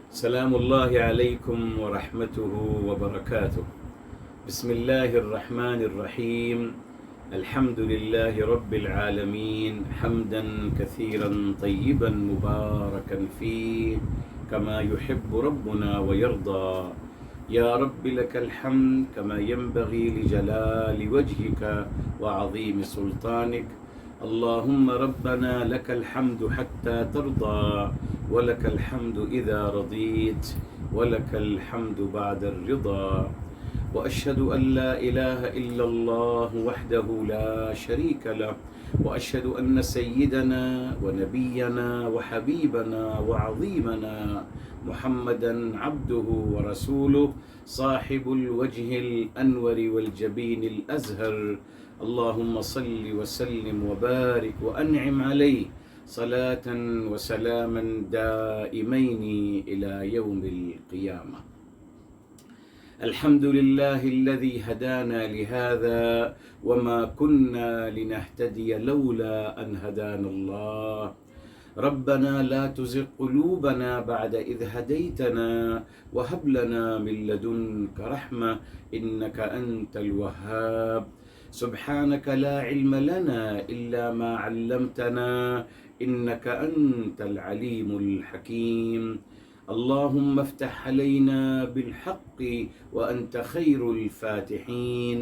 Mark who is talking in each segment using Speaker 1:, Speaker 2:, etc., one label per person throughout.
Speaker 1: سلام الله عليكم ورحمته وبركاته. بسم الله الرحمن الرحيم. الحمد لله رب العالمين حمدا كثيرا طيبا مباركا فيه كما يحب ربنا ويرضى. يا رب لك الحمد كما ينبغي لجلال وجهك وعظيم سلطانك. اللهم ربنا لك الحمد حتى ترضى، ولك الحمد إذا رضيت، ولك الحمد بعد الرضا. وأشهد أن لا إله إلا الله وحده لا شريك له، وأشهد أن سيدنا ونبينا وحبيبنا وعظيمنا محمدا عبده ورسوله صاحب الوجه الأنور والجبين الأزهر. اللهم صل وسلم وبارك وأنعم عليه صلاة وسلاما دائمين إلى يوم القيامة. الحمد لله الذي هدانا لهذا وما كنا لنهتدي لولا أن هدانا الله. ربنا لا تزغ قلوبنا بعد إذ هديتنا وهب لنا من لدنك رحمة إنك أنت الوهاب. سبحانك لا علم لنا إلا ما علمتنا إنك أنت العليم الحكيم. اللهم افتح علينا بالحق وأنت خير الفاتحين.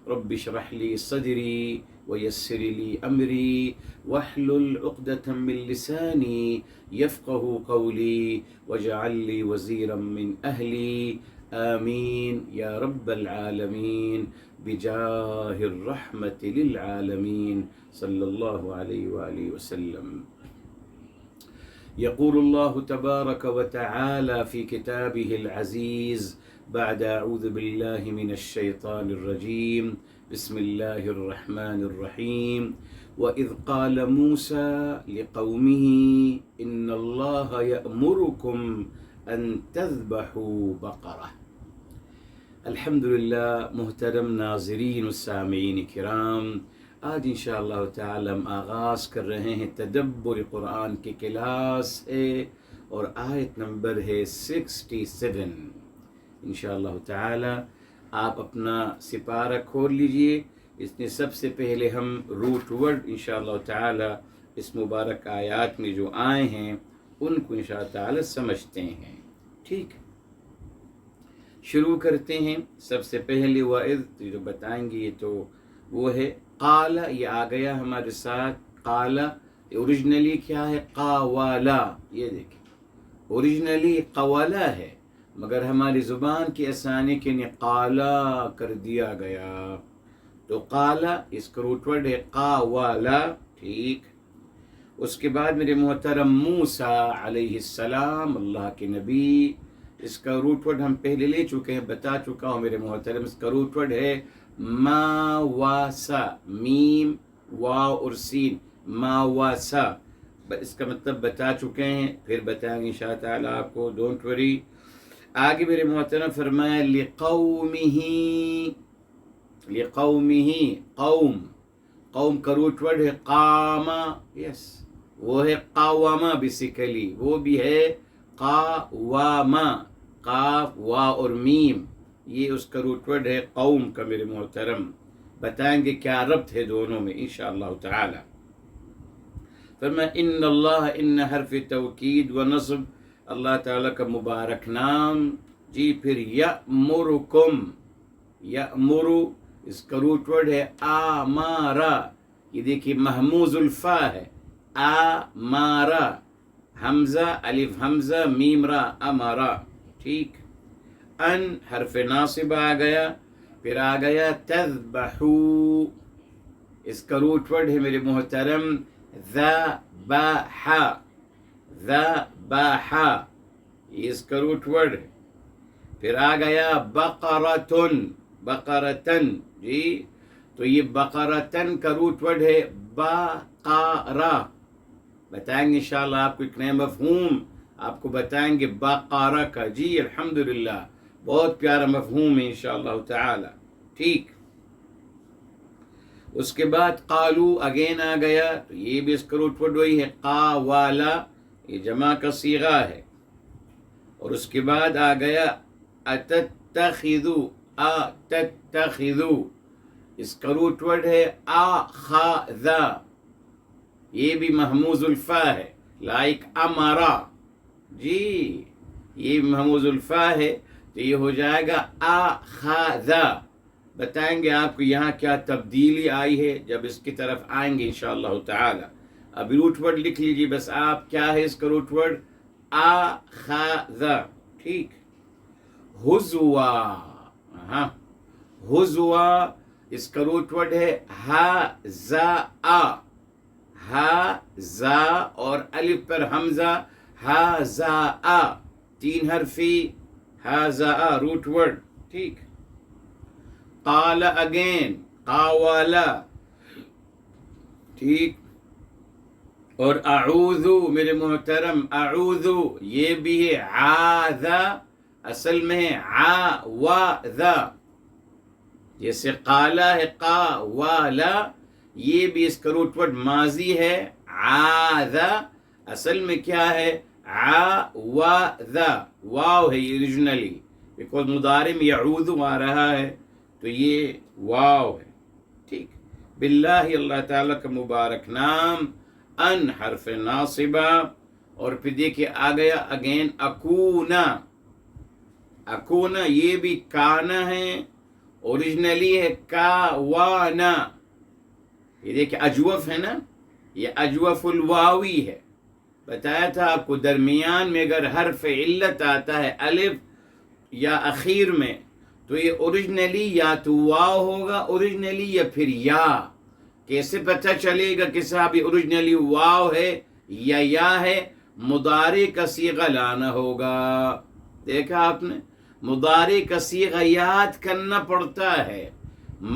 Speaker 1: رب اشرح لي صدري ويسر لي أمري واحلل عقدة من لساني يفقه قولي واجعل لي وزيرا من أهلي. آمين يا رب العالمين بجاه الرحمة للعالمين صلى الله عليه وآله وسلم. يقول الله تبارك وتعالى في كتابه العزيز بعد أعوذ بالله من الشيطان الرجيم بسم الله الرحمن الرحيم. وإذ قال موسى لقومه إن الله يأمركم أن تذبحوا بقرة. الحمدللہ محترم ناظرین و سامعین کرام، آج انشاءاللہ تعالی ہم آغاز کر رہے ہیں تدبر قرآن کی کلاس ہے اور آیت نمبر ہے 67. انشاءاللہ تعالی آپ اپنا سپارہ کھول لیجئے. اس میں سب سے پہلے ہم روٹ ورڈ انشاءاللہ تعالی اس مبارک آیات میں جو آئے ہیں ان کو انشاءاللہ تعالی سمجھتے ہیں. ٹھیک، شروع کرتے ہیں. سب سے پہلے وَإِذْ جو بتائیں گے یہ تو وہ ہے قال. یہ آ گیا ہمارے ساتھ. قال اوریجنلی کیا ہے؟ قاوالا. یہ دیکھیں اوریجنلی قوالا ہے، مگر ہماری زبان کی آسانی کے لیے قالا کر دیا گیا. تو قالا اس کا روٹ ورڈ ہے قاوالا. ٹھیک، اس کے بعد میرے محترم موسیٰ علیہ السلام اللہ کے نبی، اس کا روٹ ورڈ ہم پہلے لے چکے ہیں، بتا چکا ہوں میرے محترم. اس کا روٹ ورڈ ہے ما واسا، میم واو اور سین، ما واسا. اس کا مطلب بتا چکے ہیں، پھر بتائیں گے انشاءاللہ تعالیٰ آپ کو، ڈونٹ وری. آگے میرے محترم فرمایا لقومہ. لقومہ قوم، قوم کا روٹ ورڈ ہے قاما. یس، وہ ہے قاوما بیسیکلی، وہ بھی ہے قاواما، قاف وا اور میم، یہ اس کا روٹ ورڈ ہے قوم کا. میرے محترم بتائیں گے کیا ربط ہے دونوں میں انشاءاللہ تعالی. فرمایا ان اللہ، ان حرف توکید و نصب، اللہ تعالیٰ کا مبارک نام. جی پھر یأمرکم، یأمر اس کا روٹ ورڈ ہے آمارا. یہ دیکھیے محموز الفا ہے، آمارا، حمزہ الف حمزہ میم را، امارا. ٹھیک، ان حرف ناصب آ گیا. پھر آ گیا تذبحو، اس کا روٹ ورڈ ہے میرے محترم ذبح، ذبح یہ اس کا روٹ ورڈ ہے. پھر آ گیا بقرتن، بقرتن. جی تو یہ بقرتن کا روٹ ورڈ ہے بقرہ. بتائیں گے انشاءاللہ آپ کو ایک نیا مفہوم آپ کو بتائیں گے بقرہ کا. جی الحمدللہ بہت پیارا مفہوم ہے انشاءاللہ تعالی. ٹھیک، اس کے بعد قالو اگین آ گیا، تو یہ بھی اس کا روٹ ورڈ وہی ہے قاوالا، یہ جمع کا صیغہ ہے. اور اس کے بعد آ گیا اتتخذو، اتتخذو، اس کا روٹ ورڈ ہے آخذ، یہ بھی محموز الفا ہے، لائک امرا، جی یہ محموز الفا ہے تو یہ ہو جائے گا آخذ۔ بتائیں گے آپ کو یہاں کیا تبدیلی آئی ہے جب اس کی طرف آئیں گے انشاءاللہ تعالی۔ اب روٹ ورڈ لکھ لیجیے بس آپ، کیا ہے اس کا روٹ ورڈ؟ آخذ، ٹھیک۔ ہزوا، ہاں ہزوا، اس کا روٹ ورڈ ہے ہزا، ہزا اور الف پر حمزہ، ہزا، تین حرفی ہزا روٹ ورڈ، ٹھیک۔ قال اگین، قاولا، ٹھیک۔ اور اعوذ میرے محترم، اعوذ یہ بھی ہے عاذ، اصل میں ہے عاوذ، جیسے قالا ہے قاولا، یہ بھی اس کا روٹ ورڈ ماضی ہے عاذ، اصل میں کیا ہے عاوذ، واو ہے یہ اوریجنلی، بیکاز مضارع میں یعوذ آ رہا ہے تو یہ واو ہے، ٹھیک۔ باللہ اللہ تعالیٰ کا مبارک نام، ان حرف ناصبہ، اور پھر دیکھیے آ گیا اگین اکونا، اکونا یہ بھی کانا ہے، اوریجنلی ہے کاوانا، یہ دیکھیں اجوف ہے نا، یہ اجوف الواوی ہے، بتایا تھا آپ کو درمیان میں اگر حرف علت آتا ہے الف یا اخیر میں تو یہ اوریجنلی یا تو واو ہوگا اوریجنلی یا پھر یا، کیسے پتہ چلے گا کہ صاحب یہ اوریجنلی واو ہے یا ہے؟ مضارع کا صیغہ لانا ہوگا، دیکھا آپ نے، مضارع کا صیغہ یاد کرنا پڑتا ہے،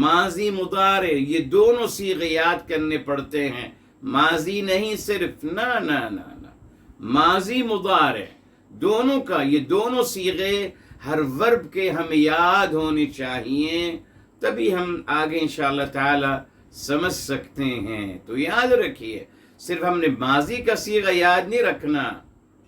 Speaker 1: ماضی مضارع یہ دونوں صیغے یاد کرنے پڑتے ہیں، ماضی نہیں صرف، نہ نہ نہ نہ، ماضی مضارع دونوں کا، یہ دونوں صیغے ہر ورب کے ہمیں یاد ہونے چاہیے، تبھی ہم آگے انشاءاللہ تعالی سمجھ سکتے ہیں۔ تو یاد رکھیے، صرف ہم نے ماضی کا صیغہ یاد نہیں رکھنا،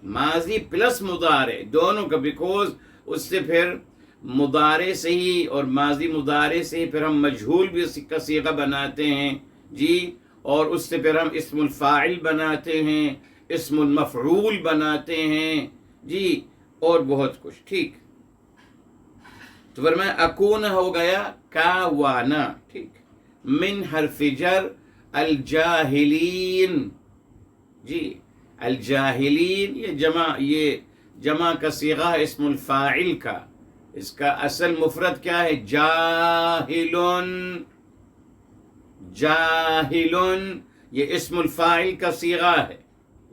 Speaker 1: ماضی پلس مضارع دونوں کا، بیکوز اس سے پھر مضارع سے ہی اور ماضی مضارع سے ہی پھر ہم مجہول بھی کا صیغہ بناتے ہیں، جی، اور اس سے پھر ہم اسم الفاعل بناتے ہیں، اسم المفعول بناتے ہیں، جی، اور بہت کچھ، ٹھیک۔ تو فرمایا اکون ہو گیا کاوانا، ٹھیک۔ من حرف جر الجاہلین، جی الجاہلین یہ جمع کا صیغہ ہے اسم الفاعل کا، اس کا اصل مفرد کیا ہے؟ جاہلن، جاہلن یہ اسم الفاعل کا صیغہ ہے،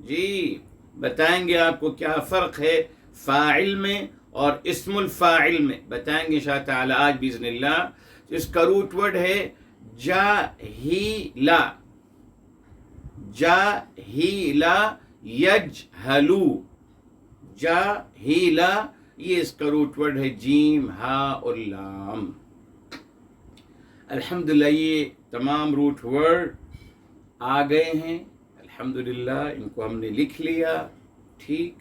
Speaker 1: جی بتائیں گے آپ کو کیا فرق ہے فاعل میں اور اسم الفاعل میں، بتائیں گے انشاءاللہ تعالی آج باذن اللہ۔ اس کا روٹ ورڈ ہے جاہیلا، جاہیلا یجہلو، جاہیلا یہ اس کا روٹ ورڈ ہے جیم ہا اور لام۔ الحمدللہ یہ تمام روٹ ورڈ آ گئے ہیں، الحمدللہ ان کو ہم نے لکھ لیا، ٹھیک۔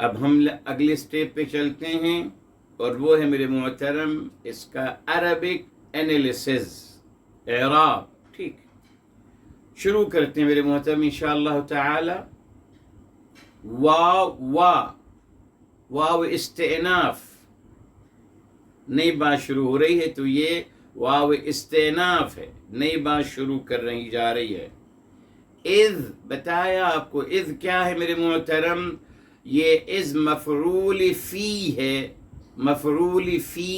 Speaker 1: اب ہم اگلے سٹیپ پہ چلتے ہیں اور وہ ہے میرے محترم اس کا عربک انالیسز، اعراب، ٹھیک۔ شروع کرتے ہیں میرے محترم انشاءاللہ تعالی۔ واو استئناف، نئی بات شروع ہو رہی ہے تو یہ واو استئناف ہے، نئی بات شروع کر رہی جا رہی ہے۔ اذ بتایا آپ کو، اذ کیا ہے میرے محترم؟ یہ اذ مفعول فی ہے، مفعول فی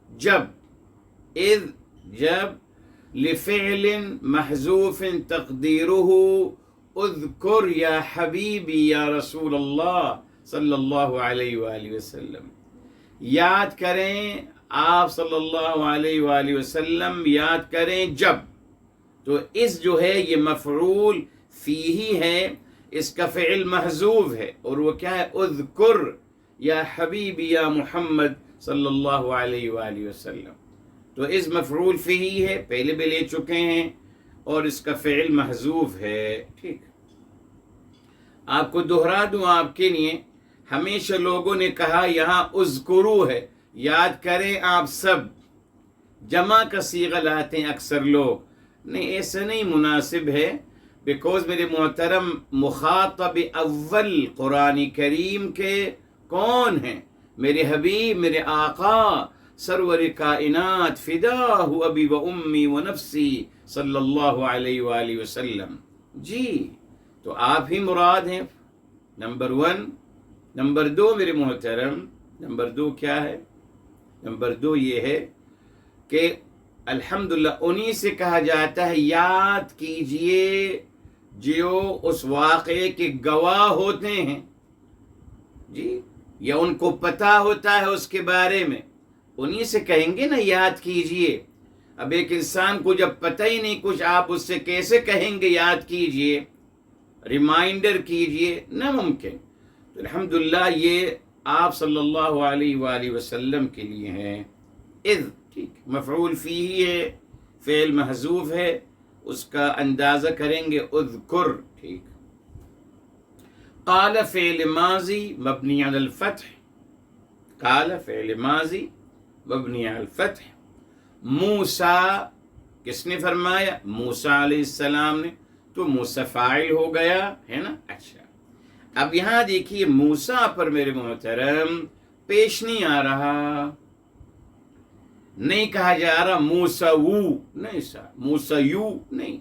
Speaker 1: جب، اذ جب، لفعل محذوف تقدیرہ اذکر یا حبیبی یا رسول اللہ صلی اللہ علیہ وآلہ وسلم، یاد کریں آپ صلی اللہ علیہ وآلہ وسلم، یاد کریں جب، تو اس جو ہے یہ مفعول فیہ ہے، اس کا فعل محذوف ہے اور وہ کیا ہے؟ اذکر یا حبیبی یا محمد صلی اللہ علیہ وآلہ وسلم، تو اس مفعول فیہ ہے، پہلے بھی لے چکے ہیں، اور اس کا فعل محذوف ہے، ٹھیک۔ آپ کو دہرا دوں آپ کے لیے، ہمیشہ لوگوں نے کہا یہاں اذکرو ہے، یاد کریں آپ سب، جمع کا صیغہ لاتے ہیں اکثر لوگ، نہیں ایسا نہیں مناسب ہے، بیکوز میرے محترم مخاطب اول قرآن کریم کے کون ہیں؟ میرے حبیب، میرے آقا، سرور کائنات، فداہ ابی و امی و نفسی صلی اللہ علیہ وآلہ وسلم. جی تو آپ ہی مراد ہیں، نمبر 1. نمبر 2 میرے محترم، نمبر 2 کیا ہے؟ نمبر 2 یہ ہے کہ الحمدللہ انہی سے کہا جاتا ہے یاد کیجئے جو اس واقعے کے گواہ ہوتے ہیں، جی، یا ان کو پتہ ہوتا ہے اس کے بارے میں، انہی سے کہیں گے نا یاد کیجئے. اب ایک انسان کو جب پتہ ہی نہیں کچھ، آپ اس سے کیسے کہیں گے یاد کیجئے، ریمائنڈر کیجئے؟ ناممکن. تو الحمدللہ یہ آپ صلی اللہ علیہ وآلہ وسلم کے لیے ہیں. اذ، ٹھیک، مفعول فیہ ہے، فعل محذوف ہے، اس کا اندازہ کریں گے اذکر. ٹھیک. قال فعل ماضی مبنی علی الفتح، قال فعل ماضی مبنی علی الفتح. موسیٰ کس نے فرمایا؟ موسیٰ علیہ السلام نے، تو موسیٰ فاعل ہو گیا ہے نا. اچھا اب یہاں دیکھیے موسیٰ پر میرے محترم پیش نہیں آ رہا، نہیں کہا جا رہا موسیٰ نہیں سا، موسیٰ نہیں،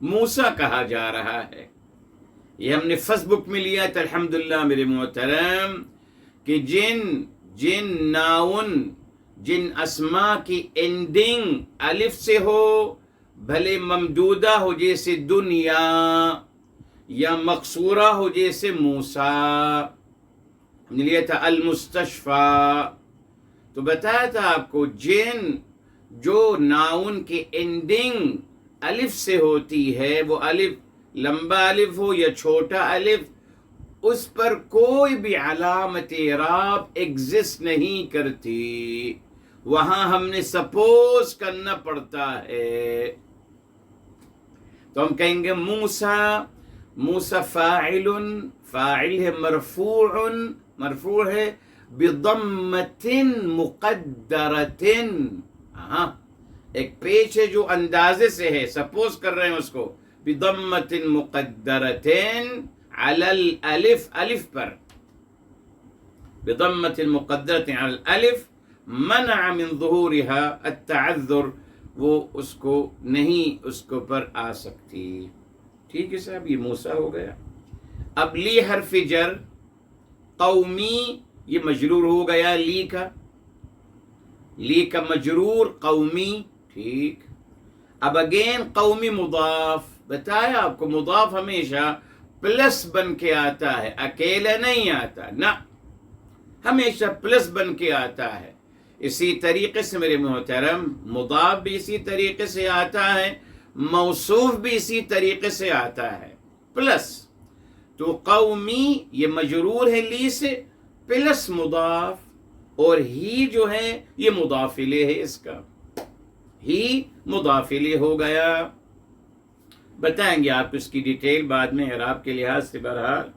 Speaker 1: موسیٰ کہا جا رہا ہے. یہ ہم نے فیس بک میں لیا تو الحمدللہ میرے محترم کہ جن ناؤن، جن اسما کی اینڈنگ الف سے ہو، بھلے ممدودہ ہو جیسے دنیا، یا مقصورہ ہو جیسے موسیٰ. ہم نے لیا تھا المستشفیٰ، تو بتایا تھا آپ کو جو ناؤن کی اینڈنگ الف سے ہوتی ہے، وہ الف لمبا الف ہو یا چھوٹا الف، اس پر کوئی بھی علامت اعراب ایگزسٹ نہیں کرتی، وہاں ہم نے سپوز کرنا پڑتا ہے. تو ہم کہیں گے موسیٰ فاعل ہے، مرفوع ہے بضمۃ مقدرۃ. ہاں ایک پیش ہے جو اندازے سے ہے، سپوز کر رہے ہیں اس کو، بضمۃ مقدرۃ علی الالف، الف پر، بضمۃ مقدرۃ علی الالف منع من ظہورها التعذر، وہ اس کو نہیں، اس کو پر آ سکتی. ٹھیک ہے صاحب، یہ موسیٰ ہو گیا. اب لی حرف جر، قومی یہ مجرور ہو گیا، لی کا مجرور قومی. ٹھیک. اب اگین قومی مضاف، بتایا آپ کو مضاف ہمیشہ پلس بن کے آتا ہے، اکیلا نہیں آتا، نہ ہمیشہ پلس بن کے آتا ہے. اسی طریقے سے میرے محترم مضاف بھی اسی طریقے سے آتا ہے، موصوف بھی اسی طریقے سے آتا ہے پلس. تو قومی یہ مجرور ہے لی سے، پلس مضاف، اور ہی جو ہے یہ مضاف الیہ ہے، اس کا ہی مضاف الیہ ہو گیا. بتائیں گے آپ کو اس کی ڈیٹیل بعد میں اعراب کے لحاظ سے. بہرحال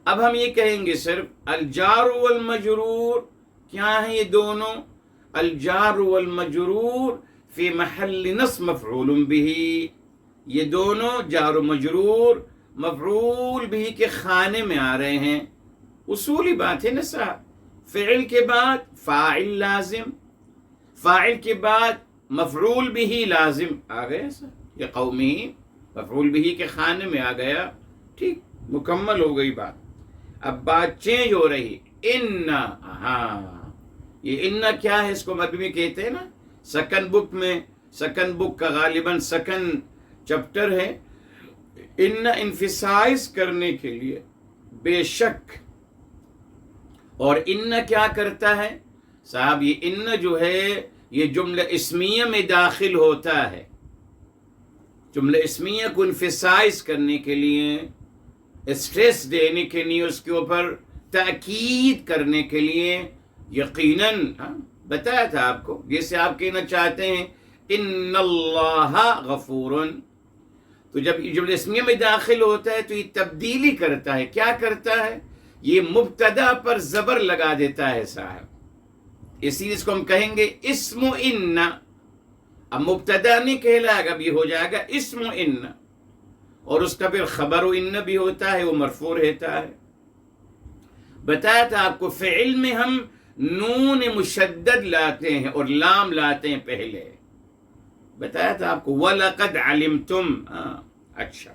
Speaker 1: اب ہم یہ کہیں گے صرف الجار والمجرور کیا ہیں یہ دونوں؟ الجار والمجرور فی محل نصب مفعول به، یہ دونوں جار و مجرور مفعول به کے خانے میں آ رہے ہیں. اصولی بات ہے نا صاحب، فعل کے بعد فاعل لازم، فاعل کے بعد مفعول به لازم آ گیا صاحب. یہ قومی مفعول به کے خانے میں آ گیا. ٹھیک، مکمل ہو گئی بات. اب بات چینج ہو رہی، انا. ہاں یہ انا کیا ہے؟ اس کو عربی میں کہتے ہیں نا، سیکنڈ بک میں، سیکنڈ بک کا غالباً سیکنڈ چپٹر ہے، انا انفسائز کرنے کے لیے، بے شک. اور انا کیا کرتا ہے صاحب؟ یہ انا جو ہے یہ جملہ اسمیہ میں داخل ہوتا ہے، جملہ اسمیہ کو انفسائز کرنے کے لیے، اسٹریس دینے کے لیے، اس کے اوپر تاکید کرنے کے لیے. یقیناً بتایا تھا آپ کو، جیسے آپ کہنا چاہتے ہیں ان اللہ غفور، تو جب یہ جملہ اسمیہ میں داخل ہوتا ہے تو یہ تبدیلی کرتا ہے. کیا کرتا ہے یہ مبتدا پر زبر لگا دیتا ہے صاحب، اسی لیے اس کو ہم کہیں گے اسم ان. اب مبتدا نہیں کہلائے گا، اب یہ ہو جائے گا اسم ان، اور اس کا پھر خبر ان بھی ہوتا ہے، وہ مرفوع رہتا ہے. بتایا تھا آپ کو فعل میں ہم نون مشدد لاتے ہیں اور لام لاتے ہیں پہلے، بتایا تھا آپ کو وَلَقَدْ عَلِمْتُمْ. اچھا،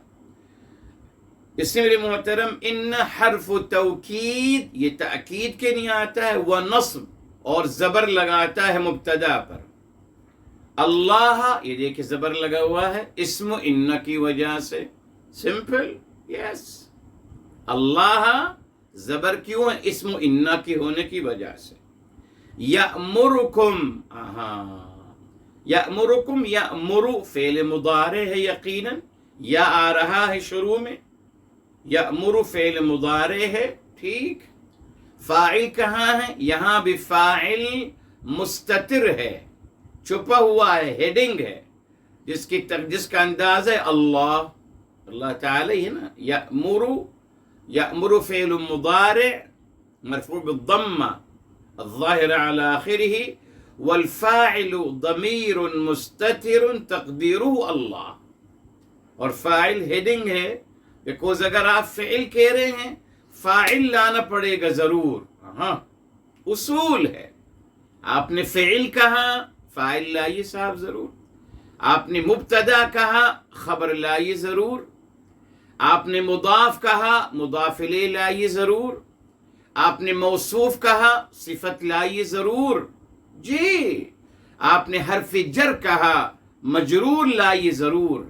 Speaker 1: اس سے میرے محترم ان حرف توکید، یہ تأکید کے نہیں آتا ہے، ونصب اور زبر لگاتا ہے مبتدا پر. اللہ، یہ دیکھیں زبر لگا ہوا ہے اسم ان کی وجہ سے. سمپل، یس. اللہ زبر کیوں ہے؟ اسم ان کی ہونے کی وجہ سے. یأمرکم، یأمرکم، یأمر فعل مضارع ہے یقیناً، یا آ رہا ہے شروع میں، یأمر فعل مضارع ہے. ٹھیک، فاعل کہاں ہے؟ یہاں بھی فاعل مستتر ہے، چھپا ہوا ہے، ہیڈنگ ہے، جس کا انداز ہے اللہ، اللہ تعالی ہے نا. یأمر، یأمر فعل مضارع مرفوع بالضمہ الظاہر علی آخرہ، والفاعل ضمیر مستتر تقدیرہ اللہ. اور فاعل ہیڈنگ ہے، بیکوز اگر آپ فعل کہہ رہے ہیں فاعل لانا پڑے گا ضرور. ہاں، اصول ہے. آپ نے فعل کہا، فاعل لائیے صاحب ضرور. آپ نے مبتدا کہا، خبر لائیے ضرور. آپ نے مضاف کہا، مضاف الیہ لائیے ضرور. آپ نے موصوف کہا، صفت لائیے ضرور. جی، آپ نے حرف جر کہا، مجرور لائیے ضرور.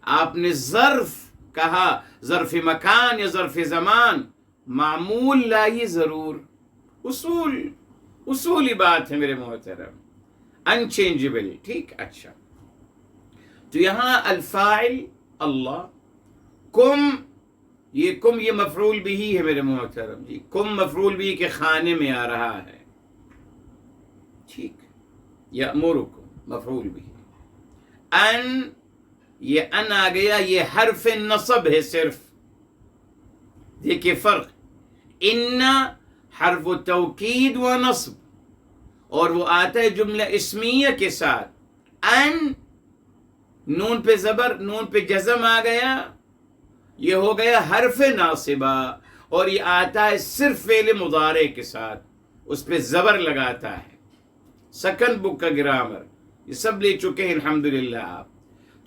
Speaker 1: آپ نے ظرف کہا، ظرف مکان یا ظرف زمان، معمول لائیے ضرور. اصولی بات ہے میرے محترم، انچینجبل. ٹھیک، اچھا. تو یہاں الفاعل اللہ، کم، یہ مفعول بھی ہے میرے محترم. جی، کم مفعول بھی کے خانے میں آ رہا ہے. ٹھیک، یأمرکم مفعول بھی. ان، یہ ان آ گیا، یہ حرف نصب ہے صرف. دیکھیے فرق، ان حرف توکید و نصب، اور وہ آتا ہے جملہ اسمیہ کے ساتھ. ان، نون پہ زبر، نون پہ جزم آ گیا، یہ ہو گیا حرف ناصبہ، اور یہ آتا ہے صرف فعل مضارع کے ساتھ، اس پہ زبر لگاتا ہے. سیکنڈ بک کا گرامر یہ سب لے چکے ہیں الحمدللہ آپ.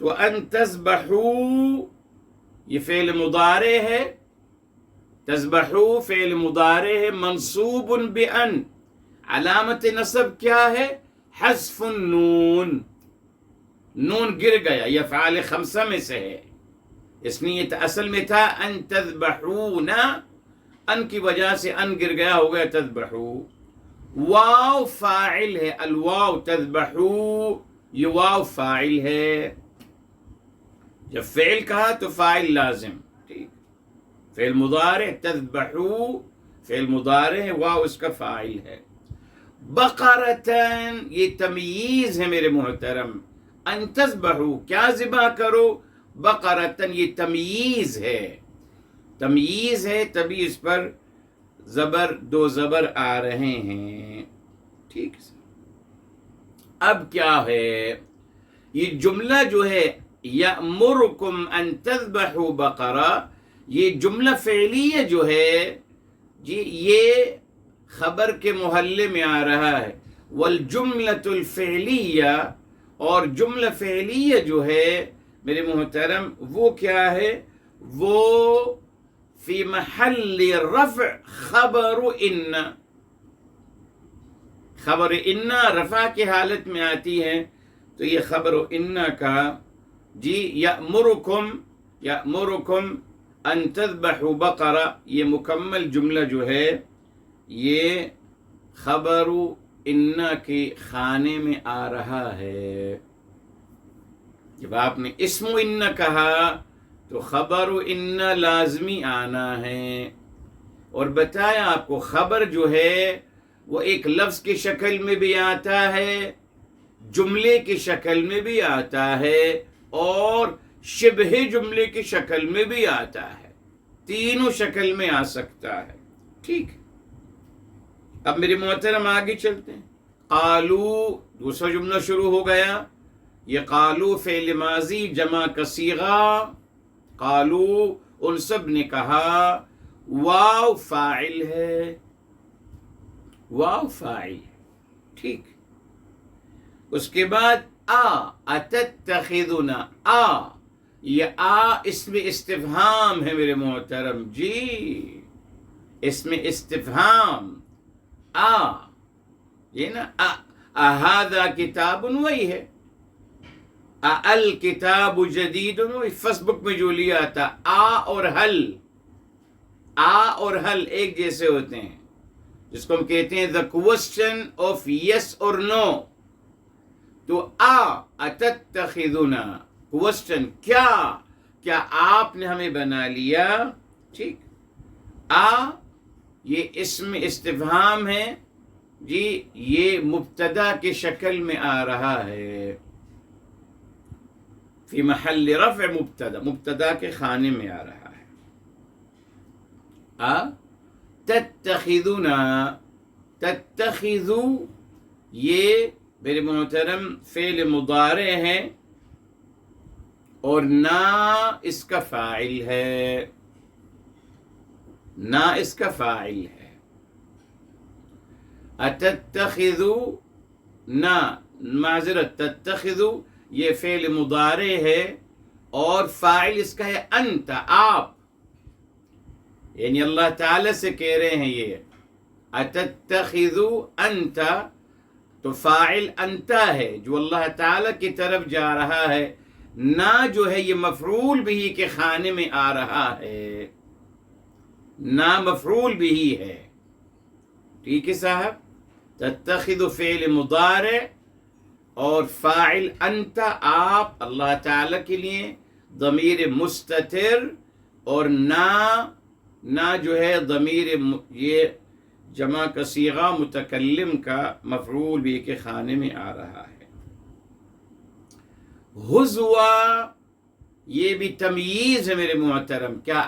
Speaker 1: تو ان تذبحوا، یہ فعل مضارع ہے، تذبحوا فعل مضارع ہے منصوب بان، علامت نصب کیا ہے؟ حذف النون، نون گر گیا، یہ افعال خمسہ میں سے ہے، اس لیے یہ اصل میں تھا ان تذبحون، ان کی وجہ سے ان گر گیا، ہو گیا تذبحوا. واو فاعل ہے، الواو تذبحوا، یہ واو فاعل ہے. جب فعل کہا تو فاعل لازم. ٹھیک، فعل مضارع تذبحوا فعل مضارع ہے، واو اس کا فاعل ہے. بقرتن، یہ تمییز ہے میرے محترم. ان تذبحوا، کیا ذبح کرو؟ بقرتن، یہ تمییز ہے، تمییز ہے، تبھی اس پر زبر، دو زبر آ رہے ہیں. ٹھیک، اب کیا ہے؟ یہ جملہ جو ہے یأمرکم ان تذبحوا بقرہ، یہ جملہ فعلیہ جو ہے جی، یہ خبر کے محلے میں آ رہا ہے. والجملۃ الفعلیہ، اور جملہ فعلیہ جو ہے میرے محترم وہ کیا ہے؟ وہ فی محل رفع خبر ان، خبر ان رفع کی حالت میں آتی ہے، تو یہ خبر ان کا جی یأمرکم، یأمرکم ان تذبحوا بقرہ، یہ مکمل جملہ جو ہے یہ خبر ان کے خانے میں آ رہا ہے. جب آپ نے اسم ان کہا تو خبر ان لازمی آنا ہے. اور بتایا آپ کو خبر جو ہے وہ ایک لفظ کی شکل میں بھی آتا ہے، جملے کی شکل میں بھی آتا ہے، اور شبہ جملے کی شکل میں بھی آتا ہے. تینوں شکل میں آ سکتا ہے. ٹھیک. اب میرے محترم آگے چلتے ہیں. قالو دوسرا جملہ شروع ہو گیا. یہ قالو فعل ماضی جمع کا صیغہ. قالو ان سب نے کہا. واو فاعل ہے. واو فاعل ہے. ٹھیک. اس کے بعد اتتخذنا. یہ اسم استفہام ہے میرے محترم جی. اسم استفہام یہ نا اہذا کتاب وہی ہے. الکتاب جدید وہی فیس بک میں جو لیا تھا. اور حل ایک جیسے ہوتے ہیں جس کو ہم کہتے ہیں the question of yes or no. تو اتتخذنا question کیا آپ نے ہمیں بنا لیا. ٹھیک. یہ اسم استفہام ہے جی. یہ مبتدا کی شکل میں آ رہا ہے. فی محل رفع مبتدا کے خانے میں آ رہا ہے. تتخذنا. تتخذو یہ میرے محترم فعل مضارع ہے اور نا اس کا فاعل ہے. نا اس کا فاعل ہے. اتتخذو نا معذرت تتخذو یہ فعل مضارع ہے اور فاعل اس کا ہے انت آپ. یعنی اللہ تعالی سے کہہ رہے ہیں یہ اتتخذو انت. تو فاعل انت ہے جو اللہ تعالی کی طرف جا رہا ہے. نا جو ہے یہ مفعول بھی کے خانے میں آ رہا ہے. نا مفعول بھی ہے. ٹھیک ہے صاحب. تتخذ فعل مضارع اور فاعل انت آپ اللہ تعالی کے لیے. ضمیر مستتر اور نا جو ہے ضمیر یہ جمع کا صیغہ متکلم کا مفعول بھی کے خانے میں آ رہا ہے. ہزوا یہ بھی تمییز ہے میرے محترم. کیا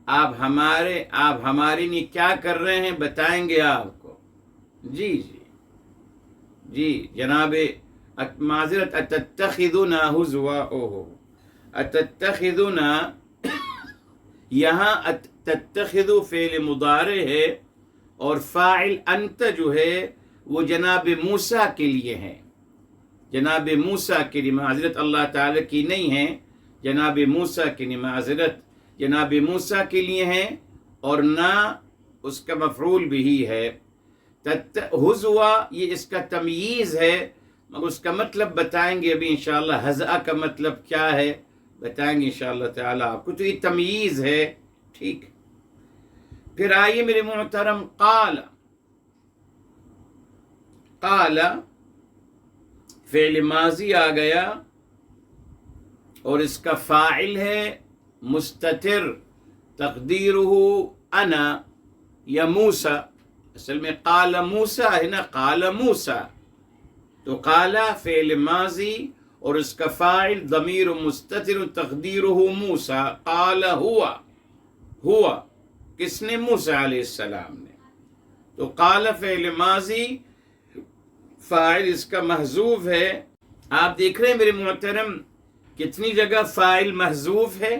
Speaker 1: آپ ہمارے لیے کیا کر رہے ہیں بتائیں گے آپ کو. جی جناب معذرت. اتتخذنا ہزوا. اتتخذنا یہاں تتخذو فعل مضارع ہے اور فاعل انت جو ہے وہ جناب موسیٰ کے لیے ہے. جناب موسیٰ کے لیے. معذرت اللہ تعالی کی نہیں ہے. جناب موسیٰ کے لیے معذرت. جناب موسیٰ کے لیے ہے اور نہ اس کا مفعول بھی ہے. ہزوا یہ اس کا تمییز ہے مگر اس کا مطلب بتائیں گے ابھی انشاءاللہ. ہزا کا مطلب کیا ہے بتائیں گے انشاءاللہ تعالی آپ کو. تو یہ تمییز ہے. ٹھیک. پھر آئیے میرے محترم. قال فعل ماضی آ گیا اور اس کا فاعل ہے مستتر. تقدیرہ انا یا موسیٰ. اصل میں قال موسیٰ ہے نا. قال موسیٰ. تو قال فعل ماضی اور اس کا فاعل ضمیر مستتر تقدیرہ موسیٰ. قال ہوا کس نے؟ موسیٰ علیہ السلام نے. تو قال فعل ماضی فاعل اس کا محذوف ہے. آپ دیکھ رہے ہیں میرے محترم کتنی جگہ فاعل محذوف ہے.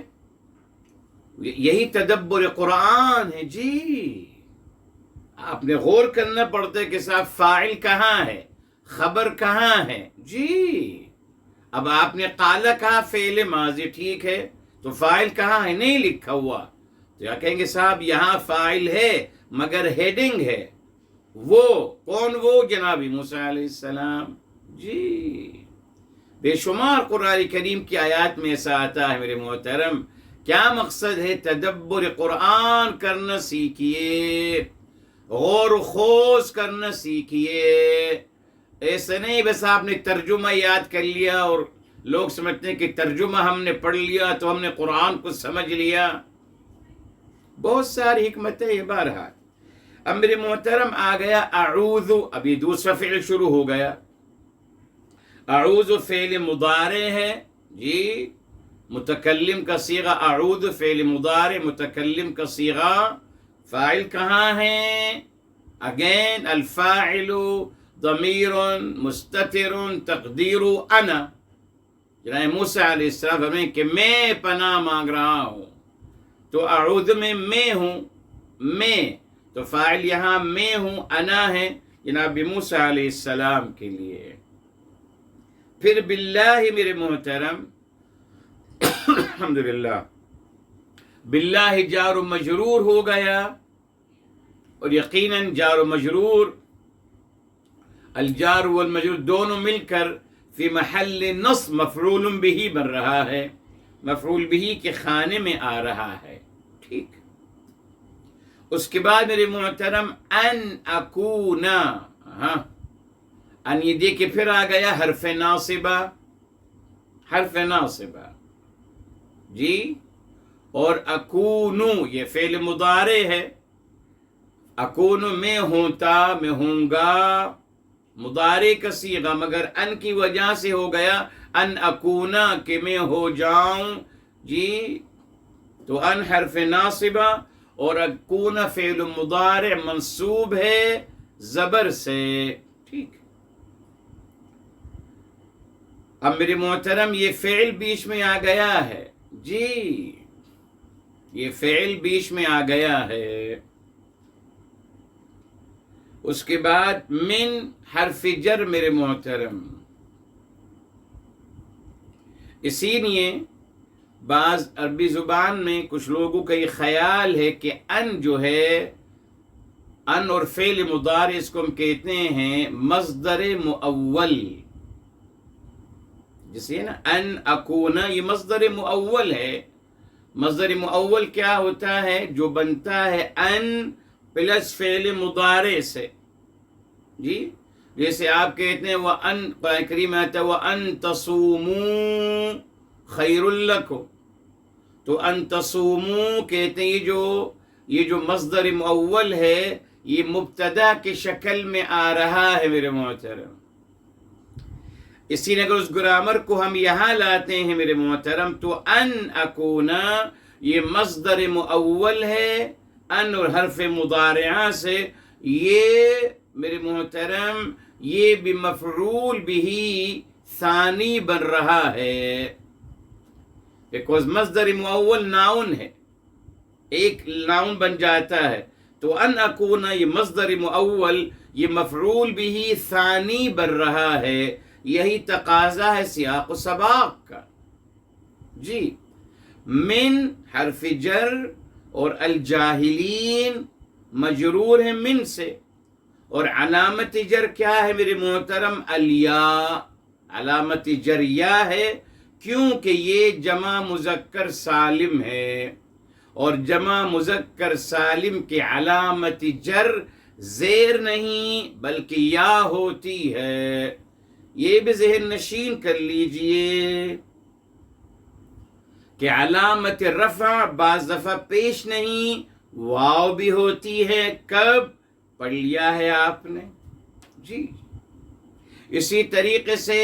Speaker 1: یہی تدبر قرآن ہے جی. آپ نے غور کرنا پڑتا ہے کہ صاحب فاعل کہاں ہے خبر کہاں ہے جی. اب آپ نے قال کہا فعل ماضی ٹھیک ہے تو فاعل کہاں ہے نہیں لکھا ہوا. تو یا کہیں گے صاحب یہاں فاعل ہے مگر ہیڈنگ ہے. وہ کون؟ وہ جناب موسیٰ علیہ السلام جی. بے شمار قرآن کریم کی آیات میں ایسا آتا ہے میرے محترم. کیا مقصد ہے؟ تدبر قرآن کرنا سیکھیے. غور و خوض کرنا سیکھیے. ایسا نہیں بس آپ نے ترجمہ یاد کر لیا اور لوگ سمجھتے ہیں کہ ترجمہ ہم نے پڑھ لیا تو ہم نے قرآن کو سمجھ لیا. بہت ساری حکمتیں یہ بہرحال. اب میرے محترم آ گیا اعوذ. ابھی دوسرا فعل شروع ہو گیا. اعوذ فعل مضارع ہے جی. متکلم کا صیغہ اعوذ فعل مضارع متکلم کا صیغہ فاعل کہاں ہیں؟ اگین الفاعل ضمیر مستتر تقدیر انا. جناب موسیٰ علیہ السلام فرمائیں کہ میں پناہ مانگ رہا ہوں، تو اعوذ میں ہوں، میں، تو فاعل یہاں میں ہوں، انا ہے جناب موسیٰ علیہ السلام کے لیے. پھر باللہ میرے محترم الحمدللہ باللہ جار و مجرور ہو گیا، اور یقیناً جار و مجرور، الجار والمجرور دونوں مل کر فی محل نصب مفعول بہ بن رہا ہے، مفعول بہ کے خانے میں آ رہا ہے. ٹھیک. اس کے بعد میرے محترم ان اکونا، ہاں ان یہ دیکھیں پھر آ گیا حرف ناصبہ، حرف ناصبہ جی. اور اکونو یہ فعل مضارع ہے، اکونو میں ہوتا، میں ہوں گا، مضارع کا صیغہ، مگر ان کی وجہ سے ہو گیا ان اکونا کہ میں ہو جاؤں جی. تو ان حرف ناصبہ اور اکونا فعل مضارع منصوب ہے زبر سے. ٹھیک. اب میرے محترم یہ فعل بیچ میں آ گیا ہے جی، یہ فعل بیچ میں آ گیا ہے. اس کے بعد من حرف جر میرے محترم، اسی لیے بعض عربی زبان میں کچھ لوگوں کا یہ خیال ہے کہ ان جو ہے، ان اور فعل مضارع اس کو ہم کہتے ہیں مصدر مؤول، جسے نا ان اکونا، یہ مصدر مؤول ہے. مصدر مؤول کیا ہوتا ہے؟ جو بنتا ہے ان پلس فعل مضارع سے جی. جیسے آپ کہتے ہیں وَأَن، قرآن کریم میں آتا ہے وَأَن تَصُومُوا خَيْرٌ لَكُمْ، تو ان تصوموا کہتے ہیں یہ جو مصدر مؤول ہے یہ مبتدا کی شکل میں آ رہا ہے میرے محترم. اسی لیے اگر اس گرامر کو ہم یہاں لاتے ہیں میرے محترم تو ان اکونا یہ مصدر مؤول ہے، ان اور حرف مضارعہ سے، یہ میرے محترم یہ بھی مفعول بہ ثانی بن رہا ہے، بیکوز مصدر مؤول ناؤن ہے، ایک ناؤن بن جاتا ہے. تو ان اکونا یہ مصدر مؤول یہ مفعول بہ ثانی بن رہا ہے. یہی تقاضا ہے سیاق و سباق کا جی. من حرف جر اور الجاہلین مجرور ہے من سے، اور علامت جر کیا ہے میرے محترم؟ الیا، علامت جر یا ہے، کیونکہ یہ جمع مذکر سالم ہے، اور جمع مذکر سالم کی علامت جر زیر نہیں بلکہ یا ہوتی ہے. یہ بھی ذہن نشین کر لیجئے کہ علامت رفع بعض دفعہ پیش نہیں واو بھی ہوتی ہے. کب؟ پڑھ لیا ہے آپ نے جی. اسی طریقے سے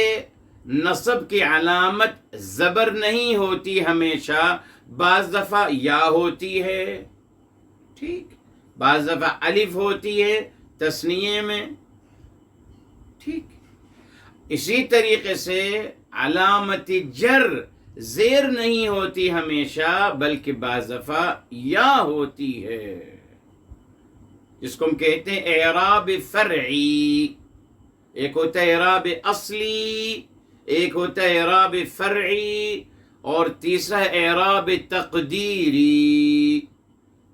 Speaker 1: نصب کی علامت زبر نہیں ہوتی ہمیشہ، بعض دفعہ یا ہوتی ہے. ٹھیک. بعض دفعہ الف ہوتی ہے تثنیے میں. ٹھیک. اسی طریقے سے علامت جر زیر نہیں ہوتی ہمیشہ بلکہ بعض دفعہ یا ہوتی ہے، جس کو ہم کہتے ہیں اعراب فرعی. ایک ہوتا ہے اعراب اصلی، ایک ہوتا ہے اعراب فرعی، اور تیسرا ہے اعراب تقدیری.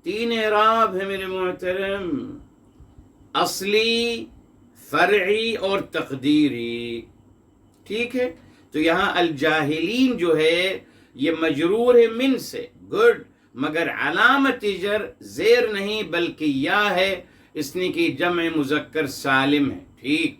Speaker 1: تین اعراب ہیں میرے محترم، اصلی، فرعی اور تقدیری. ٹھیک ہے. تو یہاں الجاہلین جو ہے یہ مجرور ہے من سے، گڈ، مگر علامت جر زیر نہیں بلکہ یا ہے، اس نے کی جمع مذکر سالم ہے. ٹھیک.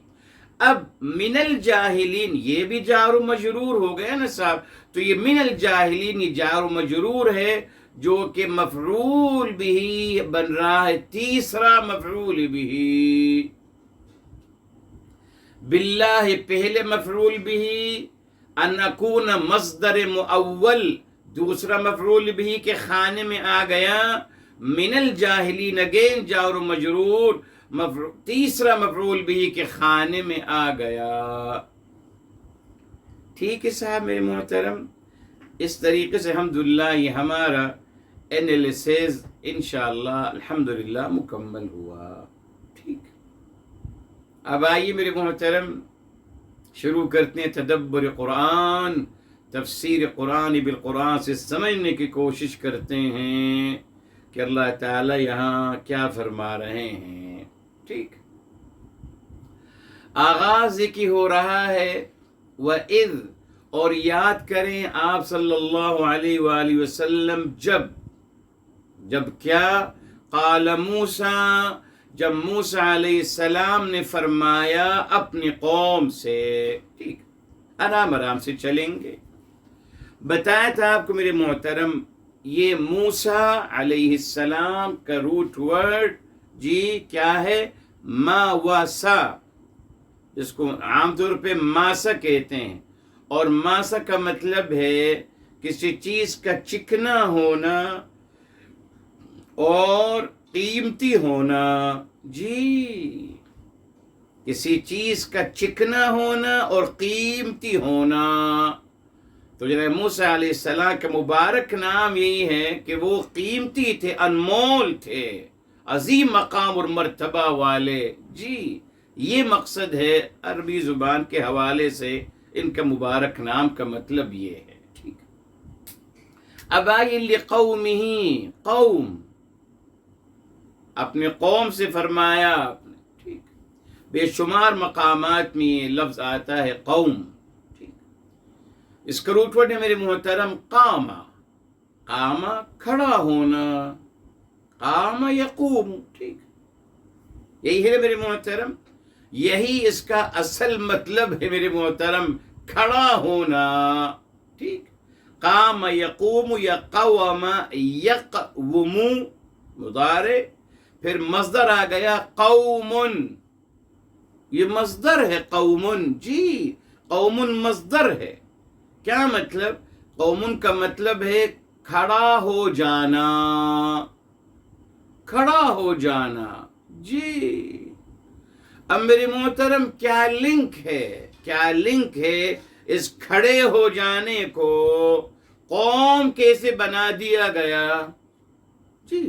Speaker 1: اب من الجاہلین یہ بھی جار و مجرور ہو گیا نا صاحب. تو یہ من الجاہلین یہ جار و مجرور ہے جو کہ مفعول بھی بن رہا ہے، تیسرا مفعول بھی. باللہ پہلے مفعول بھی، ان اکون مصدر مؤول دوسرا مفعول بھی کے خانے میں آ گیا. من الجاہلین اگین جار و مجرور تیسرا مفعول بھی کے خانے میں آ گیا. ٹھیک ہے صاحب میرے محترم، اس طریقے سے الحمدللہ یہ ہمارا انالیسز انشاءاللہ الحمدللہ مکمل ہوا. ٹھیک، اب آئیے میرے محترم شروع کرتے ہیں تدبر قرآن، تفسیر قرآن بالقرآن سے سمجھنے کی کوشش کرتے ہیں کہ اللہ تعالی یہاں کیا فرما رہے ہیں. ٹھیک، آغاز کی ہو رہا ہے وَإِذْ، اور یاد کریں آپ صلی اللہ علیہ وآلہ وسلم جب کیا قال موسیٰ، جب موسیٰ علیہ السلام نے فرمایا اپنی قوم سے. ٹھیک، آرام سے چلیں گے. بتایا تھا آپ کو میرے محترم یہ موسیٰ علیہ السلام کا روٹ ورڈ جی کیا ہے؟ ما واسا، جس کو عام طور پہ ماسا کہتے ہیں، اور ماسا کا مطلب ہے کسی چیز کا چکنا ہونا اور قیمتی ہونا. جی، کسی چیز کا چکنا ہونا اور قیمتی ہونا. تو جناب موسیٰ علیہ السلام کا مبارک نام یہی ہے کہ وہ قیمتی تھے، انمول تھے، عظیم مقام اور مرتبہ والے. جی، یہ مقصد ہے عربی زبان کے حوالے سے ان کا مبارک نام کا مطلب یہ ہے. ٹھیک، اب آئیے لقومہ، قوم، اپنے قوم سے فرمایا آپ نے. ٹھیک، بے شمار مقامات میں یہ لفظ آتا ہے قوم. ٹھیک، اس کا روٹ ورڈ ہے میرے محترم قامہ. قامہ کھڑا ہونا، قام یقوم. ٹھیک، یہی ہے میرے محترم، یہی اس کا اصل مطلب ہے میرے محترم، کھڑا ہونا. ٹھیک، قام یقوم یا قوم یقوم مضارع، پھر مصدر آ گیا قوم، یہ مصدر ہے قوم. جی، قوم مصدر ہے. کیا مطلب؟ قوم کا مطلب ہے کھڑا ہو جانا، کھڑا ہو جانا. جی، اب میرے محترم کیا لنک ہے اس کھڑے ہو جانے کو قوم کیسے بنا دیا گیا؟ جی،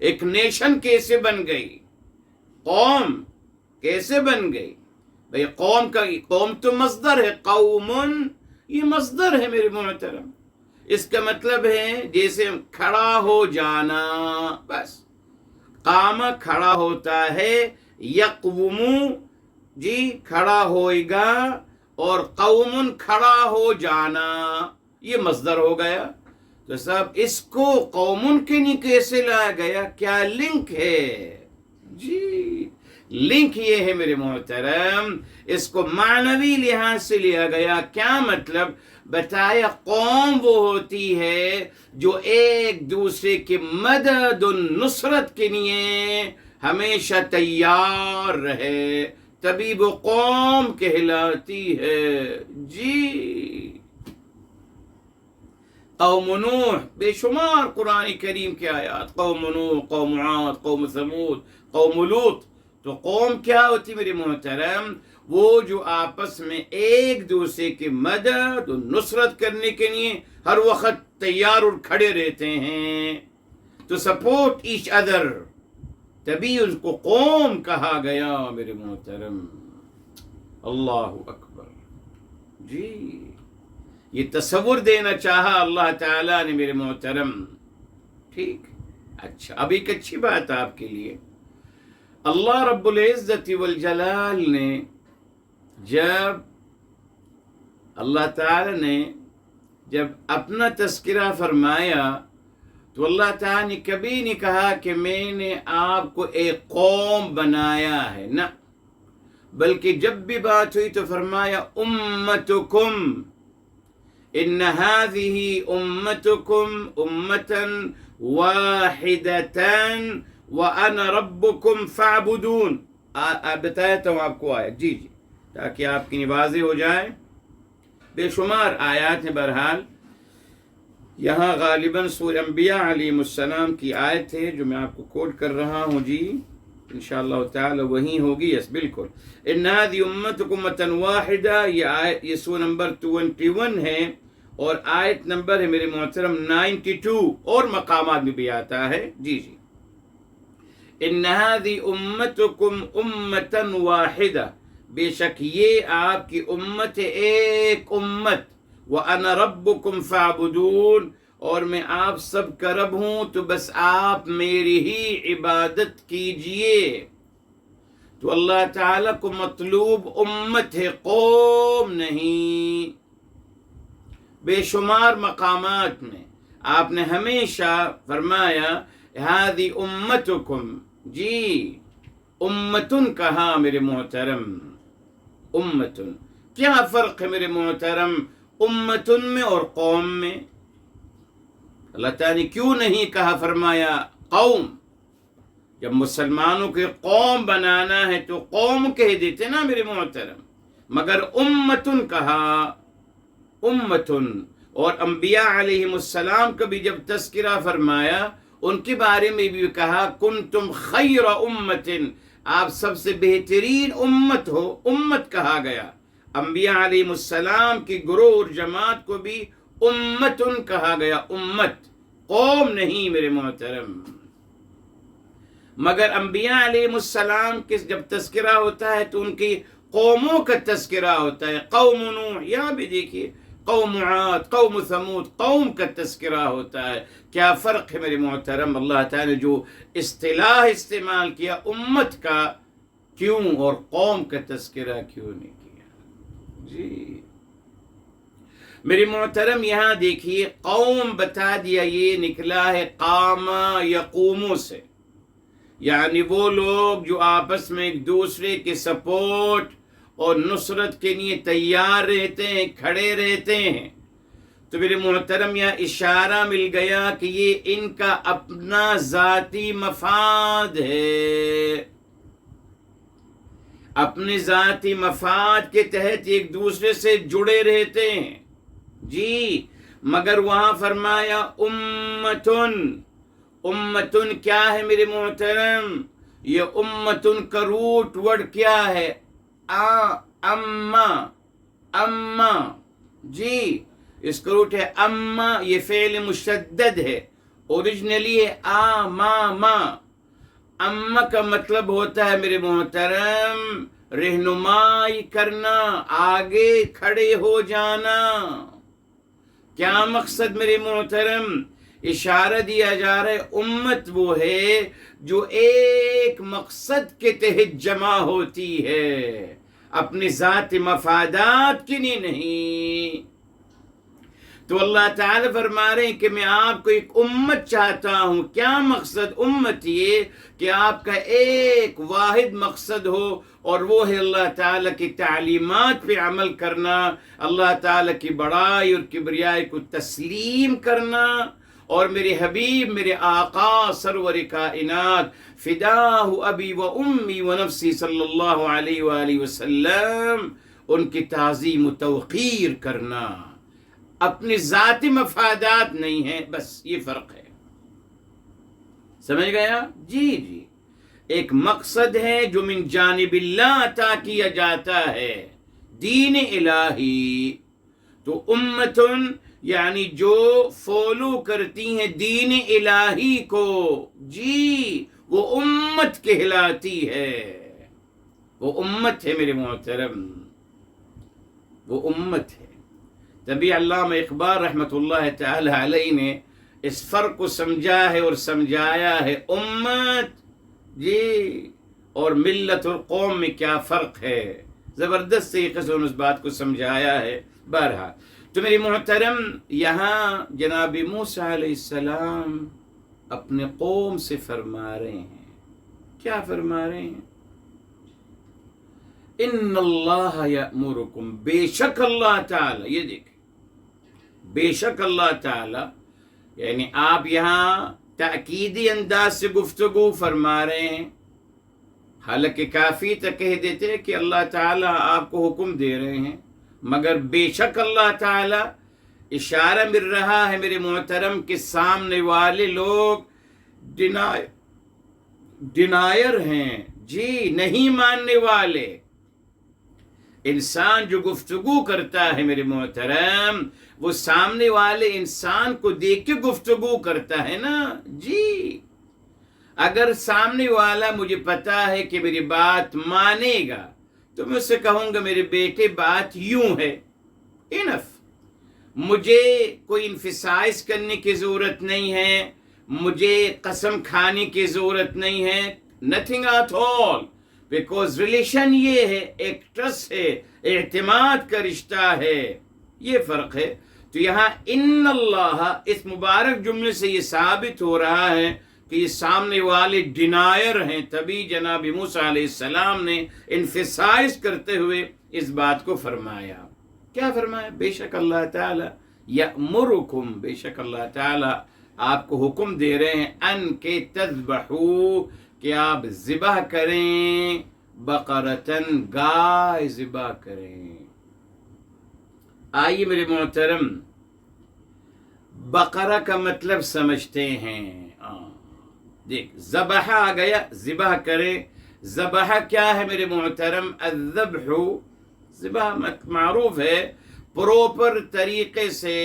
Speaker 1: ایک نیشن کیسے بن گئی، قوم کیسے بن گئی؟ بھئی قوم تو مصدر ہے، قوم یہ مصدر ہے میرے محترم. اس کا مطلب ہے جیسے کھڑا ہو جانا. بس، قام کھڑا ہوتا ہے، یقوم جی کھڑا ہوئے گا، اور قوم کھڑا ہو جانا، یہ مصدر ہو گیا. تو صاحب اس کو قوم کے لیے کیسے لایا گیا؟ کیا لنک ہے؟ جی، لنک یہ ہے میرے محترم، اس کو معنوی لحاظ سے لیا گیا. کیا مطلب؟ بتایا قوم وہ ہوتی ہے جو ایک دوسرے کی مدد و نصرت کے لیے ہمیشہ تیار رہے، تبھی وہ قوم کہلاتی ہے. جی، قوم نوح، بے شمار قرآن کریم کے آیات، قوم نوح، قوم عاد، قوم ثمود، قوم لوط. تو قوم کیا ہوتی میرے محترم؟ وہ جو آپس میں ایک دوسرے کی مدد و نصرت کرنے کے لیے ہر وقت تیار اور کھڑے رہتے ہیں، تو سپورٹ ایچ ادر، تبھی اس کو قوم کہا گیا میرے محترم. اللہ اکبر. جی، یہ تصور دینا چاہا اللہ تعالیٰ نے میرے محترم. ٹھیک، اچھا، اب ایک اچھی بات آپ کے لیے، اللہ رب العزت والجلال نے جب اللہ تعالیٰ نے جب اپنا تذکرہ فرمایا تو اللہ تعالیٰ نے کبھی نہیں کہا کہ میں نے آپ کو ایک قوم بنایا ہے، نہ، بلکہ جب بھی بات ہوئی تو فرمایا امتکم، ان هذه امتکم امتا واحدتا وانا ربکم فاعبدون. بتایا ہوں آپ کو آیت، جی تاکہ آپ کی واضح ہو جائے. بے شمار آیات ہیں. بہرحال یہاں غالباً سورہ انبیاء علیہ السلام کی آیت ہے جو میں آپ کو کوٹ کر رہا ہوں جی، انشاءاللہ تعالی وہیں ہوگی. یس بالکل. ان هذه امتکم امۃ واحدہ، یہ سورہ نمبر 21 ہے اور آیت نمبر ہے میرے محترم 92، اور مقامات میں بھی آتا ہے. جی جی. ان هذه امتکم امۃ واحدہ، بے شک یہ آپ کی امت ہے، ایک امت. وَأَنَا رَبُّكُمْ فَاعْبُدُونَ، اور میں آپ سب کا رب ہوں تو بس آپ میری ہی عبادت کیجئے. تو اللہ تعالیٰ کو مطلوب امت ہے، قوم نہیں. بے شمار مقامات میں آپ نے ہمیشہ فرمایا هذه امتکم، جی امتن کہا میرے محترم، امتن. کیا فرق ہے میرے محترم امتن میں اور قوم میں؟ اللہ تعالیٰ نے کیوں نہیں کہا فرمایا قوم؟ جب مسلمانوں کے قوم بنانا ہے تو قوم کہہ دیتے نا میرے محترم، مگر امتن کہا، امتن. اور انبیاء علیہ السلام کا بھی جب تذکرہ فرمایا ان کے بارے میں بھی کہا کنتم خیر امتن، آپ سب سے بہترین امت ہو، امت کہا گیا. انبیاء علیہ السلام کی گروہ اور جماعت کو بھی امتن کہا گیا، امت، قوم نہیں میرے محترم. مگر انبیاء علیہ السلام کے جب تذکرہ ہوتا ہے تو ان کی قوموں کا تذکرہ ہوتا ہے. قوم نوح، یہاں بھی دیکھیے قوم عاد، قوم ثمود، قوم کا تذکرہ ہوتا ہے. کیا فرق ہے میرے محترم؟ اللہ تعالی نے جو اصطلاح استعمال کیا امت کا، کیوں اور قوم کا تذکرہ کیوں نہیں کیا؟ جی میرے محترم یہاں دیکھیے قوم بتا دیا، یہ نکلا ہے قام یقوموں سے، یعنی وہ لوگ جو آپس میں ایک دوسرے کے سپورٹ اور نصرت کے لیے تیار رہتے ہیں، کھڑے رہتے ہیں. تو میرے محترم یہاں اشارہ مل گیا کہ یہ ان کا اپنا ذاتی مفاد ہے، اپنے ذاتی مفاد کے تحت ایک دوسرے سے جڑے رہتے ہیں. جی مگر وہاں فرمایا امتن. امتن کیا ہے میرے محترم؟ یہ امتن کا روٹ ورڈ کیا ہے؟ اما، اما. جی اس کا روٹ ہے اما، یہ فعل مشدد ہے، اوریجنلی ہے ما. اما کا مطلب ہوتا ہے میرے محترم رہنمائی کرنا، آگے کھڑے ہو جانا. کیا مقصد میرے محترم؟ اشارہ دیا جا رہا ہے امت وہ ہے جو ایک مقصد کے تحت جمع ہوتی ہے، اپنے ذات مفادات کے لیے نہیں. تو اللہ تعالیٰ فرما رہے ہیں کہ میں آپ کو ایک امت چاہتا ہوں. کیا مقصد امت؟ یہ کہ آپ کا ایک واحد مقصد ہو، اور وہ ہے اللہ تعالیٰ کی تعلیمات پہ عمل کرنا، اللہ تعالیٰ کی بڑائی اور کبریائی کو تسلیم کرنا. اور میرے حبیب، میرے آقا سرور کائنات فداہ ابی و امی و نفسی صلی اللہ علیہ وآلہ وسلم، ان کی تعظیم و توقیر کرنا، اپنی ذاتی مفادات نہیں ہے. بس یہ فرق ہے، سمجھ گیا؟ جی جی ایک مقصد ہے جو من جانب اللہ عطا کیا جاتا ہے، دین الہی. تو امتن یعنی جو فالو کرتی ہیں دین الہی کو، جی وہ امت کہلاتی ہے، وہ امت ہے میرے محترم، وہ امت ہے. تبھی علامہ اقبال رحمۃ اللہ تعالی علیہ نے اس فرق کو سمجھا ہے اور سمجھایا ہے، امت جی اور ملت اور قوم میں کیا فرق ہے. زبردست طریقے سے اس بات کو سمجھایا ہے. بہرحال تو میری محترم یہاں جناب موسیٰ علیہ السلام اپنے قوم سے فرما رہے ہیں، کیا فرما رہے ہیں؟ ان اللہ یأمرکم، بے شک اللہ تعالی، یہ دیکھ بے شک اللہ تعالی، یعنی آپ یہاں تأکیدی انداز سے گفتگو فرما رہے ہیں. حالانکہ کافی تک کہہ دیتے کہ اللہ تعالیٰ آپ کو حکم دے رہے ہیں، مگر بے شک اللہ تعالیٰ اشارہ مل رہا ہے میرے محترم کہ سامنے والے لوگ ڈینائر ہیں، جی نہیں ماننے والے۔ انسان جو گفتگو کرتا ہے میرے محترم، وہ سامنے والے انسان کو دیکھ کے گفتگو کرتا ہے نا، جی۔ اگر سامنے والا مجھے پتا ہے کہ میری بات مانے گا تو میں اس سے کہوں گا میرے بیٹے بات یوں ہے، انف، مجھے کوئی انفسائز کرنے کی ضرورت نہیں ہے، مجھے قسم کھانے کی ضرورت نہیں ہے، nothing at all، because relation یہ ہے، ایک ٹرسٹ ہے، اعتماد کا رشتہ ہے، یہ فرق ہے۔ تو یہاں ان اللہ، اس مبارک جملے سے یہ ثابت ہو رہا ہے کہ یہ سامنے والے ڈینائر ہیں، تبھی جناب موسیٰ علیہ السلام نے انفسائز کرتے ہوئے اس بات کو فرمایا۔ کیا فرمایا؟ بے شک اللہ تعالی یأمرکم، بے شک اللہ تعالی آپ کو حکم دے رہے ہیں، ان کے تذبحو، کہ آپ ذبح کریں، بقرتن، گائے ذبح کریں۔ آئیے میرے محترم، بقرہ کا مطلب سمجھتے ہیں۔ دیکھ، ذبح آ گیا، ذبح کریں۔ ذبح کیا ہے میرے محترم؟ الذبح، ذبح معروف ہے پروپر طریقے سے،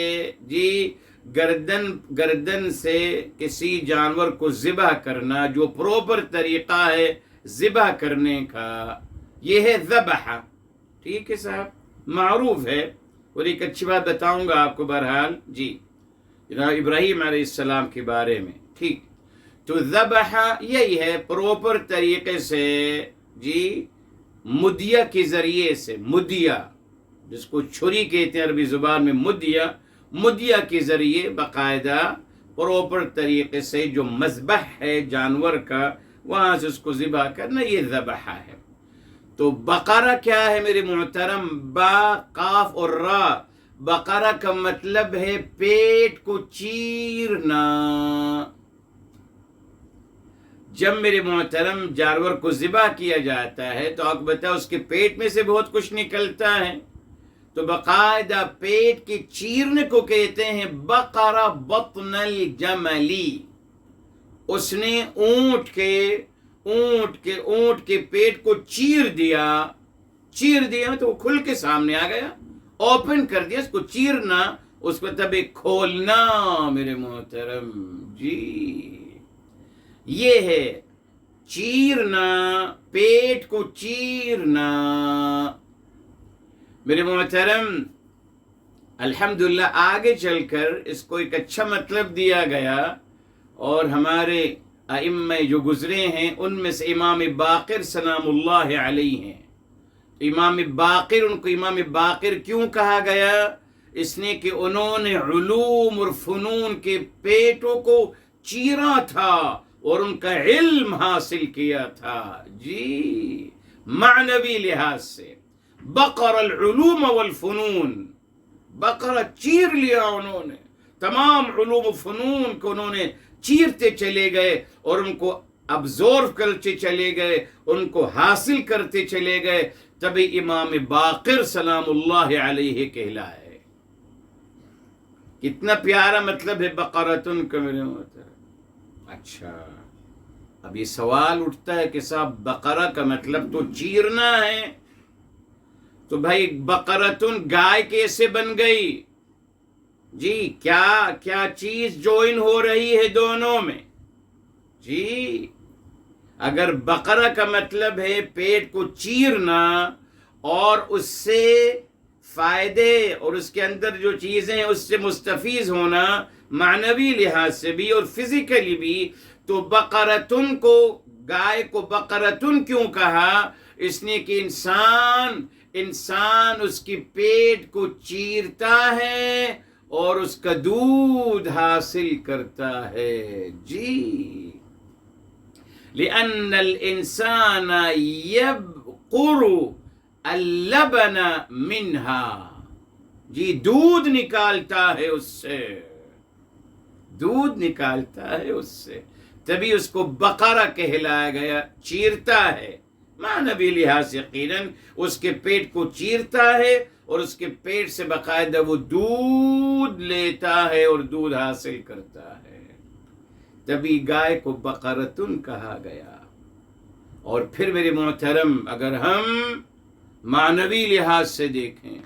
Speaker 1: جی، گردن سے کسی جانور کو ذبح کرنا، جو پروپر طریقہ ہے ذبح کرنے کا، یہ ہے ذبح۔ ٹھیک ہے صاحب، معروف ہے۔ اور ایک اچھی بات بتاؤں گا آپ کو بہرحال، جی، جناب ابراہیم علیہ السلام کے بارے میں، ٹھیک۔ تو ذبح یہی ہے پروپر طریقے سے، جی، مدیہ کے ذریعے سے، مدیہ جس کو چھری کہتے ہیں عربی زبان میں، مدیہ کے ذریعے باقاعدہ پروپر طریقے سے جو مذبح ہے جانور کا، وہاں سے اس کو ذبح کرنا، یہ ذبح ہے۔ تو بقرہ کیا ہے میرے محترم؟ با، قاف اور را، بقرہ کا مطلب ہے پیٹ کو چیرنا۔ جب میرے محترم جانور کو ذبح کیا جاتا ہے تو آپ بتاؤ اس کے پیٹ میں سے بہت کچھ نکلتا ہے، تو باقاعدہ پیٹ کے چیرنے کو کہتے ہیں بقرہ بطن الجملی۔ اس نے اونٹ کے پیٹ کو چیر دیا تو وہ کھل کے سامنے آ گیا، اوپن کر دیا۔ اس کو چیرنا، اس کو تب کھولنا میرے محترم، جی، یہ ہے چیرنا، پیٹ کو چیرنا میرے محترم۔ الحمدللہ آگے چل کر اس کو ایک اچھا مطلب دیا گیا، اور ہمارے ائمہ جو گزرے ہیں ان میں سے امام باقر سلام اللہ علیہ ہیں۔ امام باقر، ان کو امام باقر کیوں کہا گیا؟ اس نے کہ انہوں نے علوم اور فنون کے پیٹوں کو چیرا تھا اور ان کا علم حاصل کیا تھا، جی، معنوی لحاظ سے۔ بقر العلوم والفنون، بقرہ چیر لیا انہوں نے، تمام علوم و فنون کو انہوں نے چیرتے چلے گئے اور ان کو ابزورو کرتے چلے گئے، ان کو حاصل کرتے چلے گئے، تبھی امام باقر سلام اللہ علیہ کہلائے۔ کتنا پیارا مطلب ہے بقرتن کا میرے محترم۔ اچھا، اب یہ سوال اٹھتا ہے کہ صاحب بقرہ کا مطلب تو چیرنا ہے، تو بھائی بقرتن گائے کیسے بن گئی؟ جی، کیا چیز جوائن ہو رہی ہے دونوں میں؟ جی، اگر بقرہ کا مطلب ہے پیٹ کو چیرنا اور اس سے فائدے اور اس کے اندر جو چیزیں ہیں اس سے مستفیض ہونا، معنوی لحاظ سے بھی اور فزیکلی بھی، تو بقرتن کو، گائے کو بقرتن کیوں کہا؟ اس نے کہ انسان اس کی پیٹ کو چیرتا ہے اور اس کا دودھ حاصل کرتا ہے، جی، لأن الانسان يبقر اللبن منها، جی، دودھ نکالتا ہے اس سے، تبھی اس کو بقرہ کہلایا گیا، چیرتا ہے، معنوی لحاظ سے یقیناً اس کے پیٹ کو چیرتا ہے اور اس کے پیٹ سے باقاعدہ وہ دودھ دودھ لیتا ہے اور دودھ حاصل کرتا ہے، تبھی گائے کو بقرتن کہا گیا۔ اور پھر میرے محترم اگر ہم معنوی لحاظ سے دیکھیں،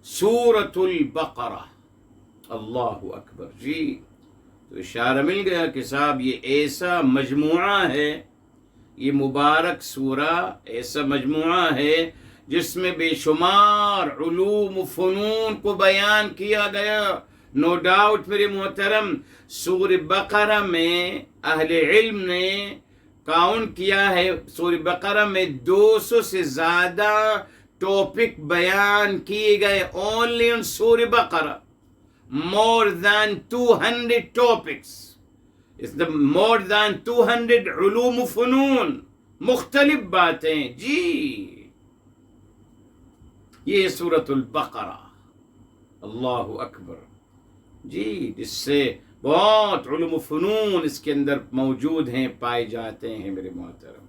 Speaker 1: سورۃ البقرہ، اللہ اکبر، جی، تو اشارہ مل گیا کہ صاحب یہ ایسا مجموعہ ہے، یہ مبارک سورہ ایسا مجموعہ ہے جس میں بے شمار علوم و فنون کو بیان کیا گیا۔ نو ڈاؤٹ میرے محترم، سورہ بقرہ میں اہل علم نے کاؤنٹ کیا ہے، سورہ بقرہ میں 200 سے زیادہ ٹاپک بیان کیے گئے، اونلی ان سورہ بقرہ، more than 200 topics. It's the more than 200 علوم و فنون، مختلف باتیں، جی، یہ سورۃ البقرہ، اللہ اکبر، جی، جس سے بہت علوم و فنون اس کے اندر موجود ہیں، پائے جاتے ہیں میرے محترم۔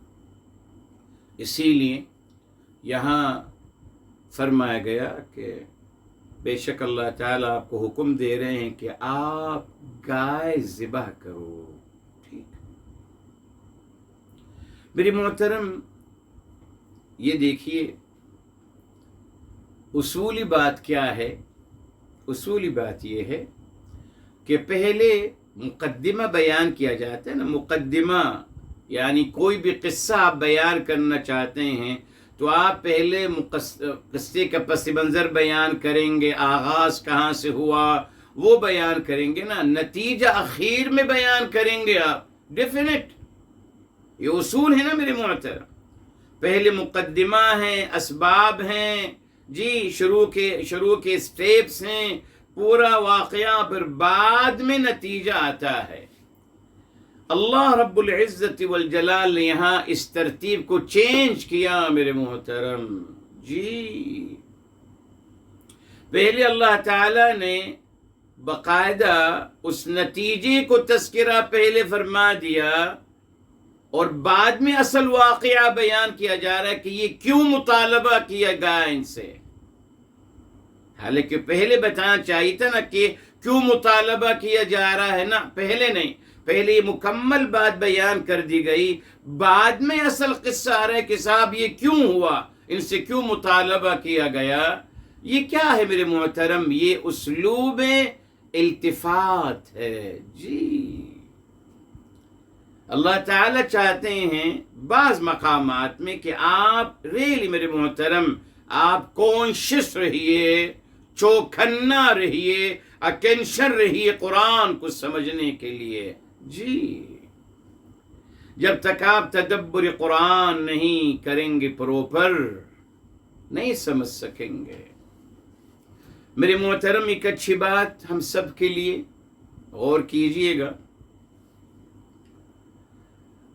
Speaker 1: اسی لیے یہاں فرمایا گیا کہ بے شک اللہ تعالیٰ آپ کو حکم دے رہے ہیں کہ آپ گائے ذبح کرو، ٹھیک۔ میری محترم یہ دیکھیے اصولی بات کیا ہے، اصولی بات یہ ہے کہ پہلے مقدمہ بیان کیا جاتا ہے نا، مقدمہ یعنی کوئی بھی قصہ آپ بیان کرنا چاہتے ہیں تو آپ پہلے قصے کا پس منظر بیان کریں گے، آغاز کہاں سے ہوا وہ بیان کریں گے نا، نتیجہ اخیر میں بیان کریں گے آپ، ڈیفینیٹ، یہ اصول ہے نا میرے محترم۔ پہلے مقدمہ ہیں، اسباب ہیں، جی، شروع کے سٹیپس ہیں، پورا واقعہ، پھر بعد میں نتیجہ آتا ہے۔ اللہ رب العزت والجلال نے یہاں اس ترتیب کو چینج کیا میرے محترم، جی، پہلے اللہ تعالی نے باقاعدہ اس نتیجے کو تذکرہ پہلے فرما دیا اور بعد میں اصل واقعہ بیان کیا جا رہا ہے کہ یہ کیوں مطالبہ کیا گیا ان سے، حالانکہ پہلے بتانا چاہیے تھا نا کہ کیوں مطالبہ کیا جا رہا ہے، نا، پہلے نہیں، پہلے یہ مکمل بات بیان کر دی گئی، بعد میں اصل قصہ آ رہا ہے کہ صاحب یہ کیوں ہوا، ان سے کیوں مطالبہ کیا گیا۔ یہ کیا ہے میرے محترم؟ یہ اسلوب التفات ہے، جی، اللہ تعالیٰ چاہتے ہیں بعض مقامات میں کہ آپ ریلی میرے محترم آپ کانشیس رہیے، چوکھنا رہیے، اٹینشن رہیے قرآن کو سمجھنے کے لیے، جی، جب تک آپ تدبر قرآن نہیں کریں گے پروپر نہیں سمجھ سکیں گے۔ میرے محترم ایک اچھی بات ہم سب کے لیے غور کیجئے گا،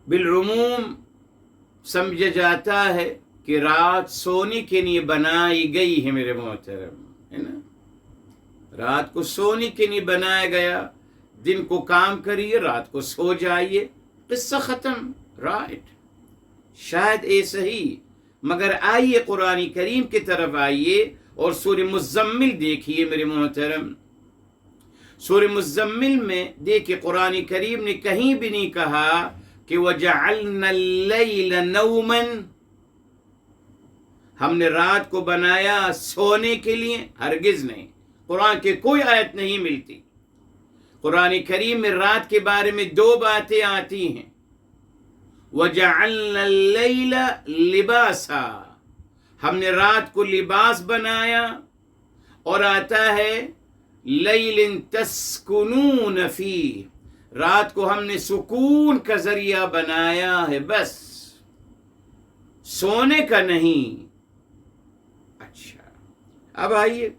Speaker 1: بالعموم سمجھا جاتا ہے کہ رات سونے کے لیے بنائی گئی ہے میرے محترم، ہے نا، رات کو سونے کے لیے بنایا گیا، دن کو کام کریے، رات کو سو جائیے، قصہ ختم، رائٹ، شاید ایسا ہی، مگر آئیے قرآن کریم کی طرف آئیے اور سورہ مزمل دیکھیے میرے محترم۔ سورہ مزمل میں دیکھیے قرآن کریم نے کہیں بھی نہیں کہا کہ وَجَعَلْنَا اللَّيْلَ نَوْمًا، ہم نے رات کو بنایا سونے کے لیے، ہرگز نہیں، قرآن کے کوئی آیت نہیں ملتی۔ قرآن کریم میں رات کے بارے میں دو باتیں آتی ہیں، وَجَعَلْنَا اللَّيْلَ لِبَاسًا، ہم نے رات کو لباس بنایا، اور آتا ہے لَيْلٍ تَسْكُنُونَ فِيهِ، رات کو ہم نے سکون کا ذریعہ بنایا ہے، بس سونے کا نہیں۔ اچھا، اب آئیے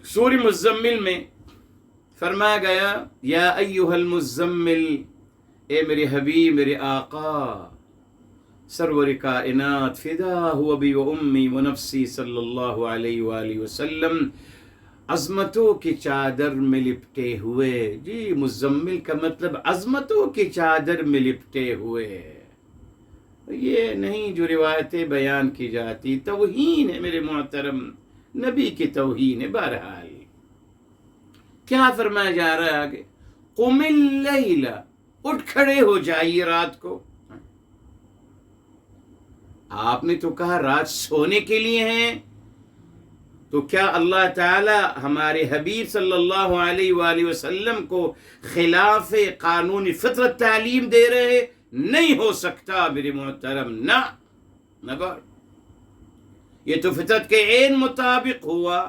Speaker 1: سورہ مزمل میں فرمایا گیا یا ایھا المزمل، اے میرے حبیب، میرے آقا، سرور کائنات، فدا ہوا بی و امی و نفسی صلی اللہ علیہ وآلہ وسلم، عظمتوں کی چادر میں لپٹے ہوئے، جی، مزمل کا مطلب عظمتوں کی چادر میں لپٹے ہوئے، یہ نہیں جو روایتیں بیان کی جاتی، توہین ہے میرے محترم، نبی کی توہین ہے۔ بہرحال کیا فرمایا جا رہا ہے آگے؟ قم اللیل، اٹھ کھڑے ہو جائیے رات کو. آپ نے تو کہا رات سونے کے لیے ہے، تو کیا اللہ تعالی ہمارے حبیب صلی اللہ علیہ وآلہ وسلم کو خلاف قانون فطرت تعلیم دے رہے؟ نہیں ہو سکتا میرے محترم، نہ نبر. یہ تو فطرت کے عین مطابق ہوا.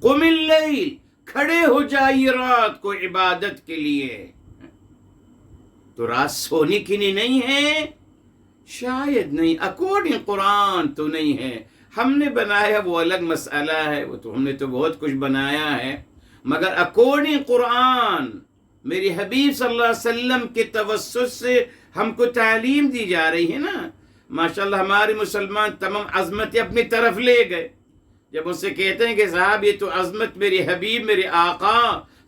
Speaker 1: قم اللیل، کھڑے ہو جائیے رات کو عبادت کے لیے. تو رات سونے کے لیے نہیں ہے؟ شاید نہیں، اکارڈنگ قرآن تو نہیں ہے. ہم نے بنایا وہ الگ مسئلہ ہے، وہ تو ہم نے تو بہت کچھ بنایا ہے، مگر اکارڈنگ قرآن میری حبیب صلی اللہ علیہ وسلم کے توسط سے ہم کو تعلیم دی جا رہی ہے نا. ماشاءاللہ ہمارے مسلمان تمام عظمت اپنی طرف لے گئے. جب ان سے کہتے ہیں کہ صاحب یہ تو عظمت میرے حبیب میرے آقا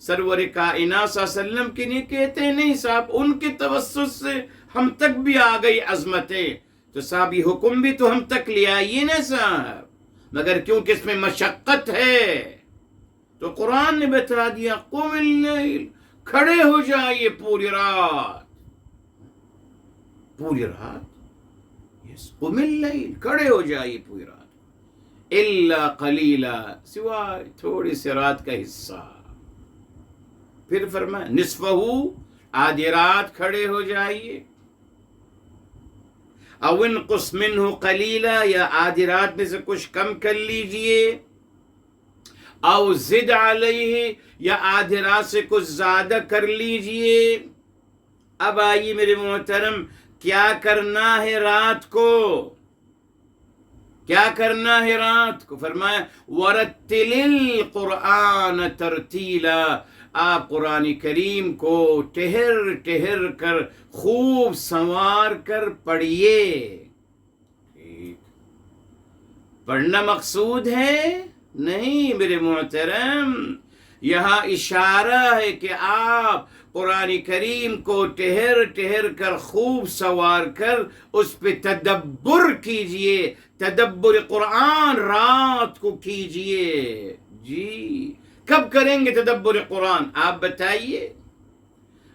Speaker 1: سرور کائنات صلی اللہ علیہ وسلم کی نہیں، کہتے ہیں نہیں صاحب ان کے توسط سے ہم تک بھی آ گئی عظمتیں. تو صاحب یہ حکم بھی تو ہم تک لے آئیے نا صاحب، مگر کیونکہ اس میں مشقت ہے تو قرآن نے بتا دیا قم اللیل، کھڑے ہو جائیے پوری رات. پوری رات، یس، قم اللیل، کھڑے ہو جائیے پوری رات. الا قلیلا، سوائے تھوڑی سی رات کا حصہ. پھر فرمایا نصفہ، آدھی رات کھڑے ہو جائیے. او انقص منہ قلیلا، یا آدھی رات میں سے کچھ کم کر لیجئے. او زد علیہ، یا آدھی رات سے کچھ زیادہ کر لیجئے. اب آئیے میرے محترم، کیا کرنا ہے رات کو؟ کیا کرنا ہے رات کو؟ فرمایا وَرَتِّلِ الْقُرْآنَ تَرْتِيلًا، آپ قرآن کریم کو ٹہر ٹہر کر خوب سنوار کر پڑھیے. ٹھیک، پڑھنا مقصود ہے نہیں میرے محترم، یہاں اشارہ ہے کہ آپ قرآن کریم کو ٹہر ٹہر کر خوب سوار کر اس پہ تدبر کیجئے. تدبر قرآن رات کو کیجئے. جی کب کریں گے تدبر قرآن؟ آپ بتائیے.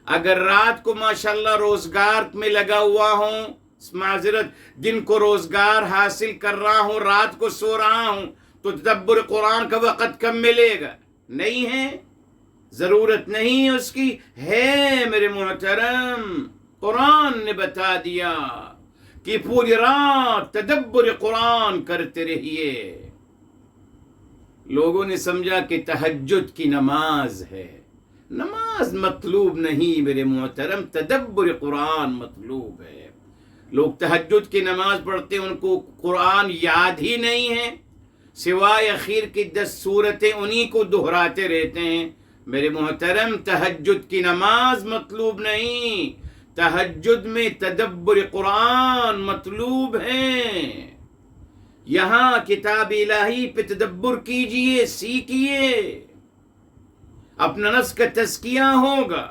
Speaker 1: اگر رات کو ماشاءاللہ روزگار میں لگا ہوا ہوں، معذرت دن کو روزگار حاصل کر رہا ہوں، رات کو سو رہا ہوں، تو تدبر قرآن کا وقت کم ملے گا؟ نہیں ہے، ضرورت نہیں اس کی. ہے میرے محترم، قرآن نے بتا دیا کہ پوری رات تدبر قرآن کرتے رہیے. لوگوں نے سمجھا کہ تہجد کی نماز ہے. نماز مطلوب نہیں میرے محترم، تدبر قرآن مطلوب ہے. لوگ تہجد کی نماز پڑھتے ہیں، ان کو قرآن یاد ہی نہیں ہے، سوائے اخیر کی 10 سورتیں انہی کو دہراتے رہتے ہیں. میرے محترم تہجد کی نماز مطلوب نہیں، تہجد میں تدبر قرآن مطلوب ہے. یہاں کتاب الہی پہ تدبر کیجئے، سیکھیے، اپنا نفس کا تزکیہ ہوگا،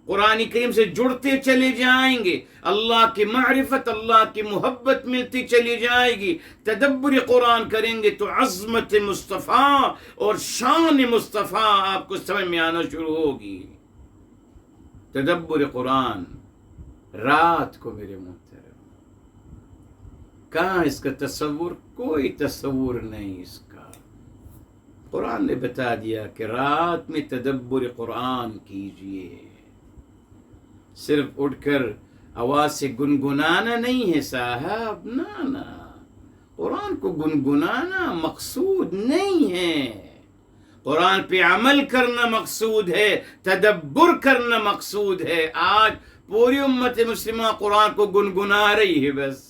Speaker 1: قرآن کریم سے جڑتے چلے جائیں گے، اللہ کی معرفت اللہ کی محبت ملتی چلی جائے گی. تدبر قرآن کریں گے تو عظمت مصطفیٰ اور شان مصطفیٰ آپ کو سمجھ میں آنا شروع ہوگی. تدبر قرآن رات کو میرے محترم، کہاں اس کا تصور؟ کوئی تصور نہیں اس کا. قرآن نے بتا دیا کہ رات میں تدبر قرآن کیجئے. صرف اٹھ کر آواز سے گنگنانا نہیں ہے صاحب، نا، قرآن کو گنگنانا مقصود نہیں ہے. قرآن پہ عمل کرنا مقصود ہے، تدبر کرنا مقصود ہے. آج پوری امت مسلمہ قرآن کو گنگنا رہی ہے بس.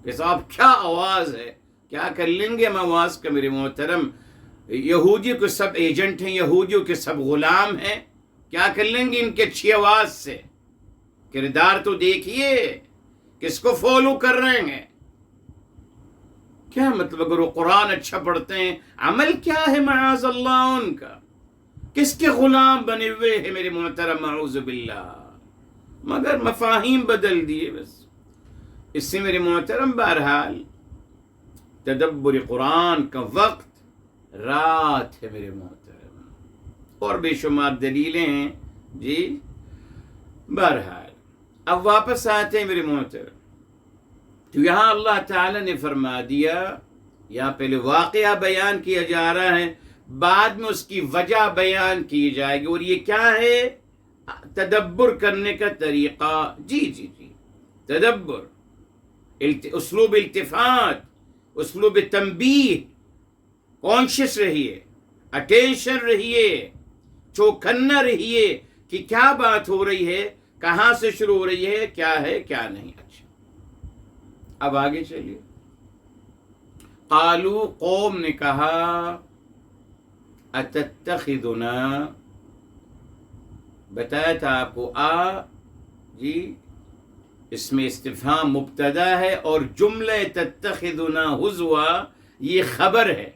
Speaker 1: کہ صاحب کیا آواز ہے، کیا کر لیں گے ہم آواز کا میرے محترم؟ یہودیوں کے سب ایجنٹ ہیں، یہودیوں کے سب غلام ہیں، کیا کر لیں گے ان کے اچھی آواز سے؟ کردار تو دیکھیے کس کو فالو کر رہے ہیں. کیا مطلب اگر وہ قرآن اچھا پڑھتے ہیں، عمل کیا ہے معاذ اللہ ان کا؟ کس کے غلام بنے ہوئے ہیں میرے محترم؟ اعوذ باللہ. مگر مفاہیم بدل دیے بس. اس سے میرے محترم بہرحال تدبر قرآن کا وقت رات ہے میرے محترم. اور بے شمار دلیلیں ہیں جی. بہرحال اب واپس آتے ہیں میرے محترم. تو یہاں اللہ تعالی نے فرما دیا، یہاں پہلے واقعہ بیان کیا جا رہا ہے، بعد میں اس کی وجہ بیان کی جائے گی. اور یہ کیا ہے؟ تدبر کرنے کا طریقہ. جی جی جی، تدبر، اسلوب التفات، اسلوب تنبیہ. کانشیس رہیے، اٹینشن رہیے، چوکنا رہیے کہ کیا بات ہو رہی ہے، کہاں سے شروع ہو رہی ہے، کیا ہے کیا نہیں. اچھا اب آگے چلیے. قالو، قوم نے کہا، اتتخذنا، بتایا تھا آپ کو جی اس میں استفہام مبتدا ہے اور جملہ تتخذنا ہزوا یہ خبر ہے.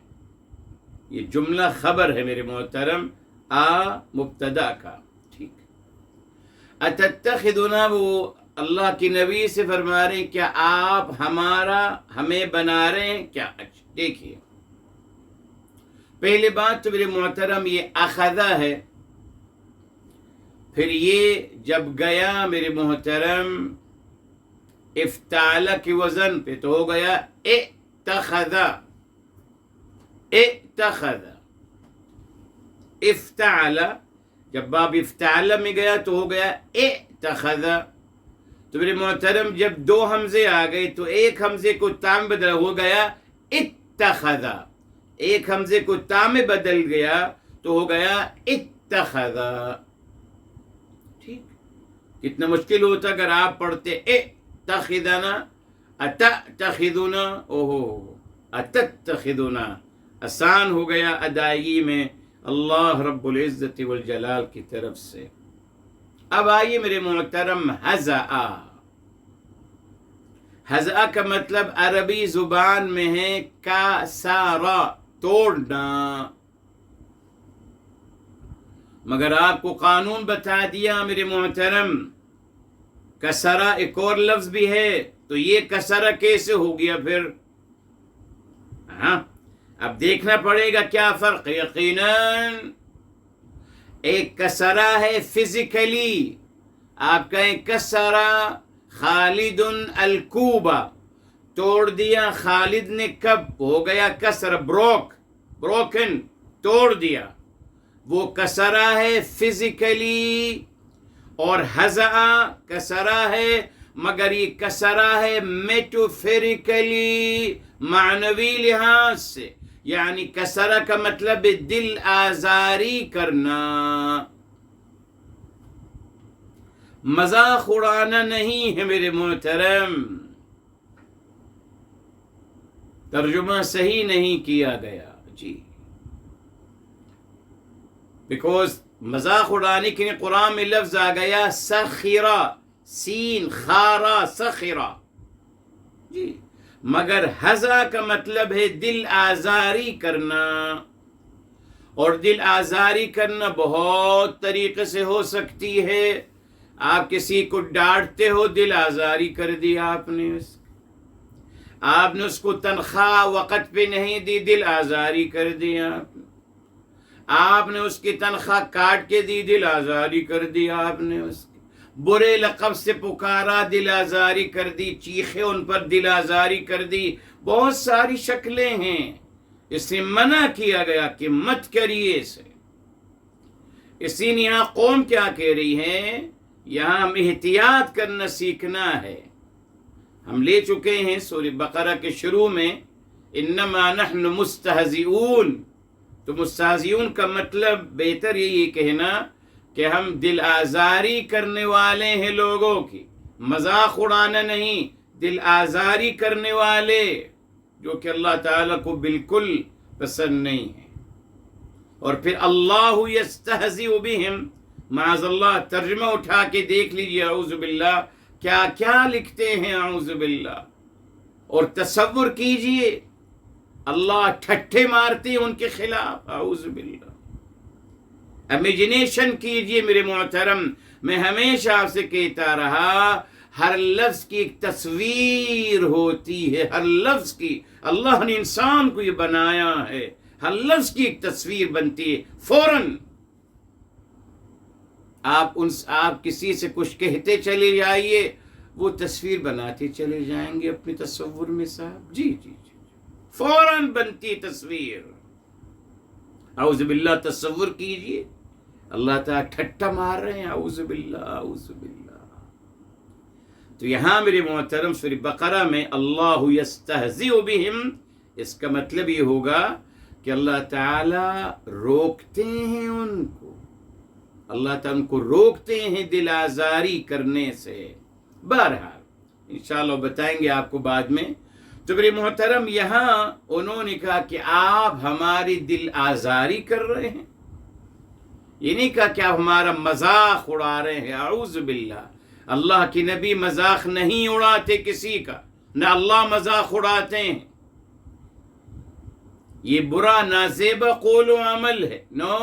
Speaker 1: یہ جملہ خبر ہے میرے محترم، مبتدا کا. ٹھیک، اتتخذنا وہ اللہ کی نبی سے فرما رہے ہیں کیا آپ ہمیں بنا رہے ہیں کیا. اچھا دیکھیے، پہلے بات تو میرے محترم یہ اخذہ ہے. پھر یہ جب گیا میرے محترم افتعل کی وزن پہ تو ہو گیا اتخذ. افتعل، جب باب افتعل میں گیا تو ہو گیا اتخذ. تو میرے محترم جب دو حمزے آ گئے تو ایک حمزے کو تا میں بدل ہو گیا اتخذ. ایک حمزے کو تا میں بدل گیا تو ہو گیا اتخذ. ٹھیک، کتنا مشکل ہوتا اگر آپ پڑھتے اتخذنا، اتتخذنا، اتتخذنا. آسان ہو گیا ادائیگی میں اللہ رب العزت والجلال کی طرف سے. اب آئیے میرے محترم ہزأ. ہزأ کا مطلب عربی زبان میں ہے کسرا، توڑنا. مگر آپ کو قانون بتا دیا میرے محترم، کسرا ایک اور لفظ بھی ہے، تو یہ کسرا کیسے ہو گیا پھر؟ اب دیکھنا پڑے گا کیا فرق. یقیناً ایک کسرا ہے فزیکلی، آپ کہیں کسرا خالد الکوبا، توڑ دیا خالد نے کب، ہو گیا کسر، بروکن، توڑ دیا. وہ کسرا ہے فزیکلی. اور ہزأ کسرا ہے، مگر یہ کسرا ہے میٹافریکلی، معنوی لحاظ سے. یعنی کسرا کا مطلب دل آزاری کرنا، مذاق اڑانا نہیں ہے میرے محترم. ترجمہ صحیح نہیں کیا گیا جی، بیکوز مذاق اڑانے کے لیے قرآن میں لفظ آ گیا سخرا، سین خارا سخرا جی. مگر ہزا کا مطلب ہے دل آزاری کرنا. اور دل آزاری کرنا بہت طریقے سے ہو سکتی ہے. آپ کسی کو ڈانٹتے ہو، دل آزاری کر دیا آپ نے. آپ نے اس کو تنخواہ وقت پہ نہیں دی، دل آزاری کر دیا. آپ نے اس کی تنخواہ کاٹ کے دی، دل آزاری کر دیا. آپ نے اس برے لقب سے پکارا، دل آزاری کر دی. چیخے ان پر، دل آزاری کر دی. بہت ساری شکلیں ہیں. اس سے منع کیا گیا کہ مت کریے اسے. اسی لیے یہاں قوم کیا کہہ رہی ہے، یہاں ہم احتیاط کرنا سیکھنا ہے. ہم لے چکے ہیں سورہ بقرہ کے شروع میں انما نحن مستہزئون. تو مستہزئون کا مطلب بہتر یہی کہنا کہ ہم دل آزاری کرنے والے ہیں لوگوں کی، مذاق اڑانا نہیں، دل آزاری کرنے والے، جو کہ اللہ تعالیٰ کو بالکل پسند نہیں ہے. اور پھر اللہ یستہزئ بہم، معاذ اللہ. ترجمہ اٹھا کے دیکھ لیجیے، اعوذ باللہ کیا کیا لکھتے ہیں، اعوذ باللہ. اور تصور کیجئے اللہ ٹھٹھے مارتے ہیں ان کے خلاف، اعوذ باللہ. امیجنیشن کیجئے میرے محترم. میں ہمیشہ آپ سے کہتا رہا، ہر لفظ کی ایک تصویر ہوتی ہے، ہر لفظ کی. اللہ نے انسان کو یہ بنایا ہے، ہر لفظ کی ایک تصویر بنتی ہے فوراً. آپ کسی سے کچھ کہتے چلے جائیے، وہ تصویر بناتے چلے جائیں گے اپنے تصور میں صاحب، جی جی جی، فوراً بنتی تصویر. اعوذ باللہ. تصور کیجئے اللہ تعالیٰ ٹھٹا مار رہے ہیں، اعوذ باللہ اعوذ باللہ. تو یہاں میرے محترم سورہ بقرہ میں اللہ یستہزئ بہم، اس کا مطلب یہ ہوگا کہ اللہ تعالیٰ روکتے ہیں ان کو، اللہ تعالیٰ ان کو روکتے ہیں دل آزاری کرنے سے. بہرحال انشاءاللہ بتائیں گے آپ کو بعد میں. تو میرے محترم یہاں انہوں نے کہا کہ آپ ہماری دل آزاری کر رہے ہیں، یہ نہیں کہا کہ آپ ہمارا مذاق اڑا رہے ہیں. اعوذ باللہ. اللہ کی نبی مذاق نہیں اڑاتے کسی کا، نہ اللہ مذاق اڑاتے ہیں. یہ برا نازیبہ قول و عمل ہے. نو.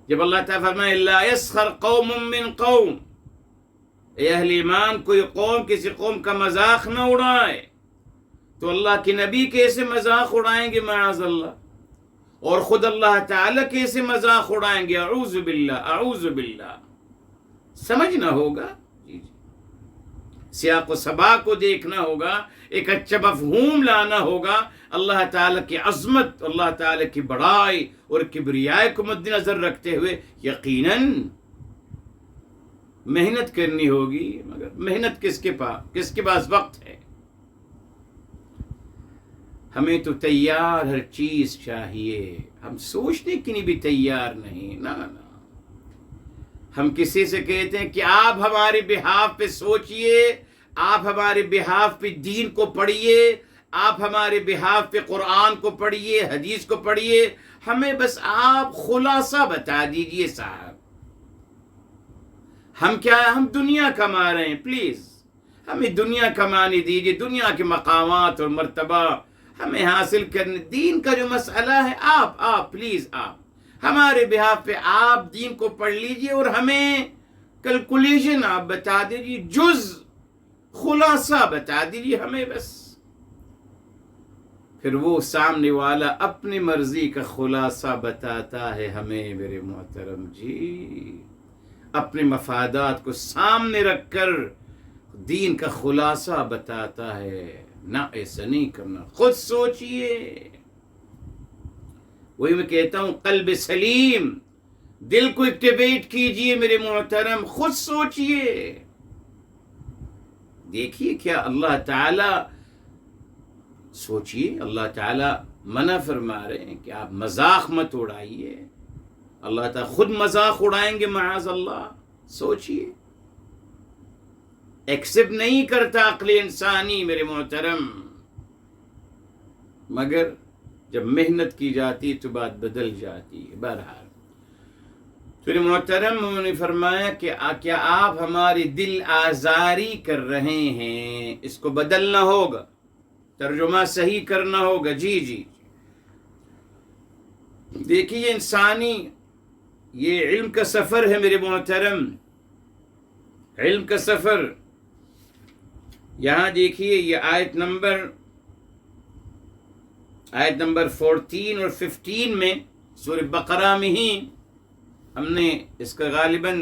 Speaker 1: جب اللہ تعالیٰ فرمائے لا یسخر قوم من قوم، اے اہل ایمان کوئی قوم کسی قوم کا مذاق نہ اڑائے، تو اللہ کے نبی کیسے مذاق اڑائیں گے معاذ اللہ، اور خود اللہ تعالیٰ کیسے مذاق اڑائیں گے. اعوذ باللہ اعوذ باللہ. سمجھنا ہوگا، جی جی، سیاق و سباق کو دیکھنا ہوگا، ایک اچھا مفہوم لانا ہوگا. اللہ تعالیٰ کی عظمت، اللہ تعالیٰ کی بڑائی اور کبریائی کو مد نظر رکھتے ہوئے یقیناً محنت کرنی ہوگی. مگر محنت کس کے پاس وقت ہے؟ ہمیں تو تیار ہر چیز چاہیے، ہم سوچنے کے لیے بھی تیار نہیں. نہ ہم کسی سے کہتے ہیں کہ آپ ہمارے بہاف پہ سوچئے، آپ ہمارے بہاف پہ دین کو پڑھیے، آپ ہمارے بہاف پہ قرآن کو پڑھیے، حدیث کو پڑھیے، ہمیں بس آپ خلاصہ بتا دیجئے صاحب. ہم دنیا کما رہے ہیں، پلیز ہمیں دنیا کمانے دیجئے. دنیا کے مقامات اور مرتبہ ہمیں حاصل کرنے، دین کا جو مسئلہ ہے آپ پلیز آپ ہمارے بہاف پہ آپ دین کو پڑھ لیجئے اور ہمیں کیلکولیشن آپ بتا دیجئے، جز خلاصہ بتا دیجئے ہمیں بس. پھر وہ سامنے والا اپنی مرضی کا خلاصہ بتاتا ہے ہمیں میرے محترم جی، اپنے مفادات کو سامنے رکھ کر دین کا خلاصہ بتاتا ہے. نہ ایسا نہیں کرنا، خود سوچئے. وہی میں کہتا ہوں قلب سلیم، دل کو ایکٹیویٹ کیجئے میرے محترم، خود سوچئے. دیکھیے کیا اللہ تعالی، سوچئے اللہ تعالی منع فرما رہے ہیں کہ آپ مذاق مت اڑائیے. اللہ تعالی خود مذاق اڑائیں گے معاذ اللہ. سوچئے. ایکسپٹ نہیں کرتا عقل انسانی میرے محترم، مگر جب محنت کی جاتی تو بات بدل جاتی ہے. بہرحال میرے محترم انہوں نے فرمایا کہ کیا آپ ہماری دل آزاری کر رہے ہیں، اس کو بدلنا ہوگا، ترجمہ صحیح کرنا ہوگا. جی جی دیکھیے انسانی یہ علم کا سفر ہے میرے محترم، علم کا سفر. یہاں دیکھیے یہ آیت نمبر 14 اور 15 میں سورہ بقرہ میں ہی ہم نے اس کا غالباً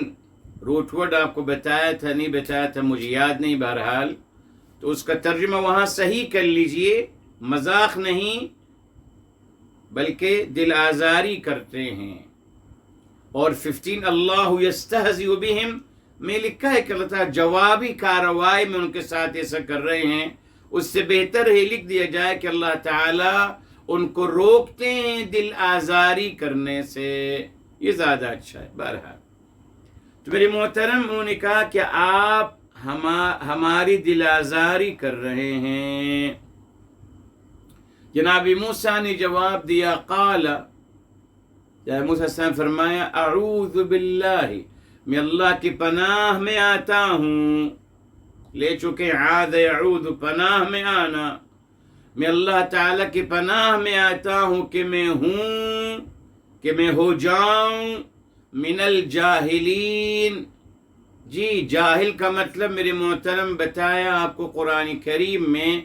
Speaker 1: روٹ ورڈ آپ کو بتایا تھا، نہیں بتایا تھا مجھے یاد نہیں. بہرحال تو اس کا ترجمہ وہاں صحیح کر لیجئے، مذاق نہیں بلکہ دل آزاری کرتے ہیں. اور 15 اللہ یستہزئ بہم میں لکھا ہے کہ اللہ تعالیٰ جوابی کارروائی میں ان کے ساتھ ایسا کر رہے ہیں. اس سے بہتر ہے لکھ دیا جائے کہ اللہ تعالیٰ ان کو روکتے ہیں دل آزاری کرنے سے، یہ زیادہ اچھا ہے. بہرحال تو میرے محترم انہوں نے کہا کہ آپ ہماری دل آزاری کر رہے ہیں. جناب موسیٰ نے جواب دیا، قال، موسیٰ علیہ السلام فرمایا اعوذ باللہ، میں اللہ کی پناہ میں آتا ہوں. لے چکے عاد یعود، پناہ میں آنا. میں اللہ تعالیٰ کی پناہ میں آتا ہوں کہ میں ہو جاؤں من الجاہلین. جی جاہل کا مطلب میرے محترم بتایا آپ کو قرآن کریم میں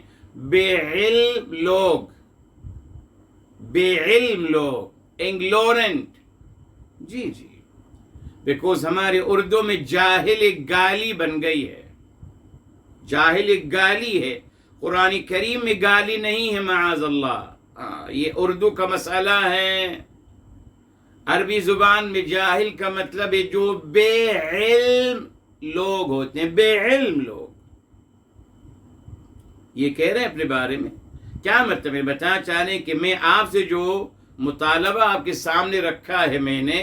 Speaker 1: بے علم لوگ، انگلورنٹ. جی بیکوز ہمارے اردو میں جاہل ایک گالی بن گئی ہے، جاہل ایک گالی ہے، قرآن کریم میں گالی نہیں ہے معاذ اللہ، یہ اردو کا مسئلہ ہے۔ عربی زبان میں جاہل کا مطلب ہے جو بے علم لوگ ہوتے ہیں، بے علم لوگ۔ یہ کہہ رہے ہیں اپنے بارے میں، کیا مطلب ہے؟ بتانا چاہ رہے ہیں کہ میں آپ سے جو مطالبہ آپ کے سامنے رکھا ہے، میں نے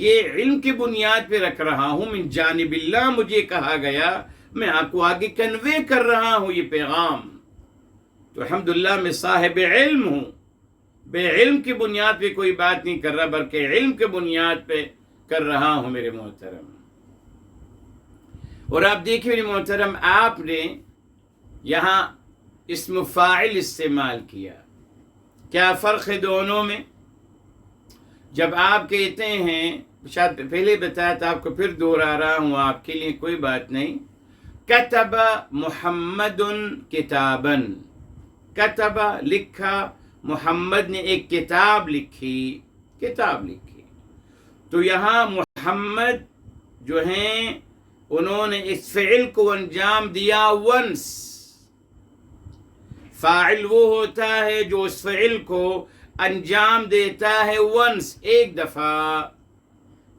Speaker 1: یہ علم کی بنیاد پہ رکھ رہا ہوں، من جانب اللہ مجھے کہا گیا، میں آپ کو آگے کنوے کر رہا ہوں یہ پیغام۔ تو الحمدللہ میں صاحب علم ہوں، بے علم کی بنیاد پہ کوئی بات نہیں کر رہا، بلکہ علم کی بنیاد پہ کر رہا ہوں میرے محترم۔ اور آپ دیکھیں میرے محترم، آپ نے یہاں اسم فاعل استعمال کیا، کیا فرق ہے دونوں میں؟ جب آپ کہتے ہیں، شاید پہلے بتایا تھا آپ کو، پھر دوہرا رہا ہوں آپ کے لیے، کوئی بات نہیں، کتب محمد کتابا، کتب لکھا، محمد نے ایک کتاب لکھی، کتاب لکھی۔ تو یہاں محمد جو ہیں انہوں نے اس فعل کو انجام دیا ونس۔ فاعل وہ ہوتا ہے جو اس فعل کو انجام دیتا ہے ونس، ایک دفعہ۔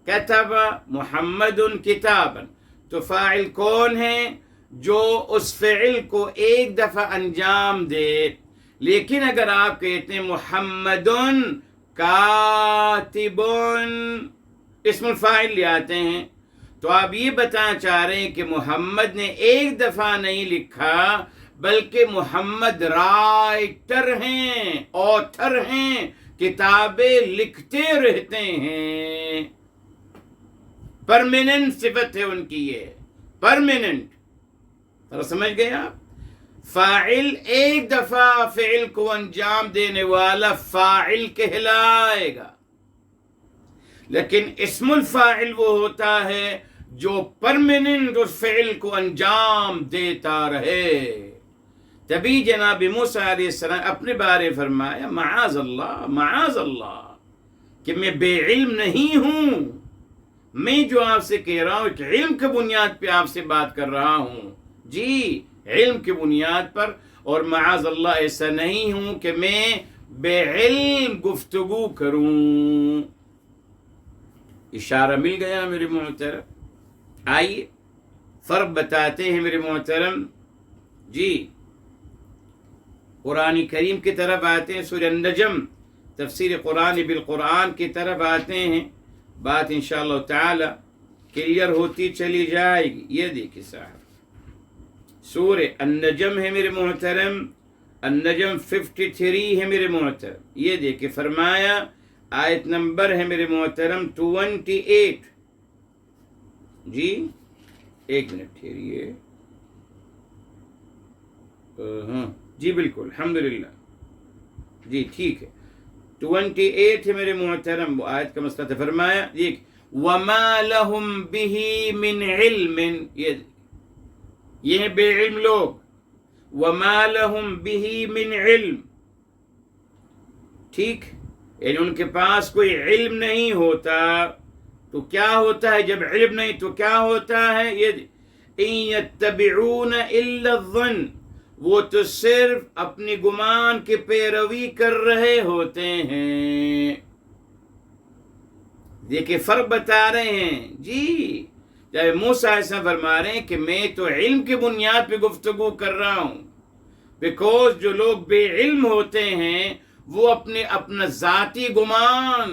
Speaker 1: کتب محمد کتابا، تو فاعل کون ہے؟ جو اس فعل کو ایک دفعہ انجام دے۔ لیکن اگر آپ کہتے ہیں محمد کاتب، اسم الفاعل لے آتے ہیں، تو آپ یہ بتانا چاہ رہے ہیں کہ محمد نے ایک دفعہ نہیں لکھا، بلکہ محمد رائٹر ہیں، آتھر ہیں، کتابیں لکھتے رہتے ہیں، پرماننٹ صفت ہے ان کی، یہ پرماننٹ۔ سمجھ گئے آپ؟ فاعل ایک دفعہ فعل کو انجام دینے والا فاعل کہلائے گا، لیکن اسم الفاعل وہ ہوتا ہے جو پرماننٹ اس فعل کو انجام دیتا رہے۔ تبھی جناب موسیٰ علیہ السلام اپنے بارے فرمایا، معاذ اللہ، معاذ اللہ، کہ میں بے علم نہیں ہوں، میں جو آپ سے کہہ رہا ہوں ایک علم کی بنیاد پہ آپ سے بات کر رہا ہوں، جی علم کی بنیاد پر، اور معاذ اللہ ایسا نہیں ہوں کہ میں بے علم گفتگو کروں۔ اشارہ مل گیا میرے محترم؟ آئیے فرق بتاتے ہیں میرے محترم۔ جی قرآن کریم کی طرف آتے ہیں، سورہ النجم، تفسیر قرآن بالقرآن کی طرف آتے ہیں، بات انشاءاللہ تعالی کلیئر ہوتی چلی جائے گی۔ یہ دیکھیں صاحب، سورہ النجم ہے میرے محترم، النجم 53 ہے میرے محترم۔ یہ دیکھیں، فرمایا، آیت نمبر ہے میرے محترم 28۔ جی ایک منٹ ٹھہریے، ہاں جی بالکل الحمدللہ، جی ٹھیک ہے، 28 ہے میرے محترم، وہ آیت کا مسئلہ تھا۔ فرمایا دیکھ، وَمَا لَهُمْ بِهِ مِنْ عِلْمٍ، یہ ہیں بے علم لوگ، وَمَا لَهُمْ بِهِ مِنْ عِلْم، ٹھیک، یعنی ان کے پاس کوئی علم نہیں ہوتا۔ تو کیا ہوتا ہے جب علم نہیں تو کیا ہوتا ہے؟ یہ إِن يَتَّبِعُونَ إِلَّا الظَّنَّ، وہ تو صرف اپنی گمان کی پیروی کر رہے ہوتے ہیں۔ دیکھیں فرق بتا رہے ہیں جی، جب موسیٰ علیہ السلام فرما رہے ہیں کہ میں تو علم کی بنیاد پہ گفتگو کر رہا ہوں، بیکوز جو لوگ بے علم ہوتے ہیں وہ اپنا ذاتی گمان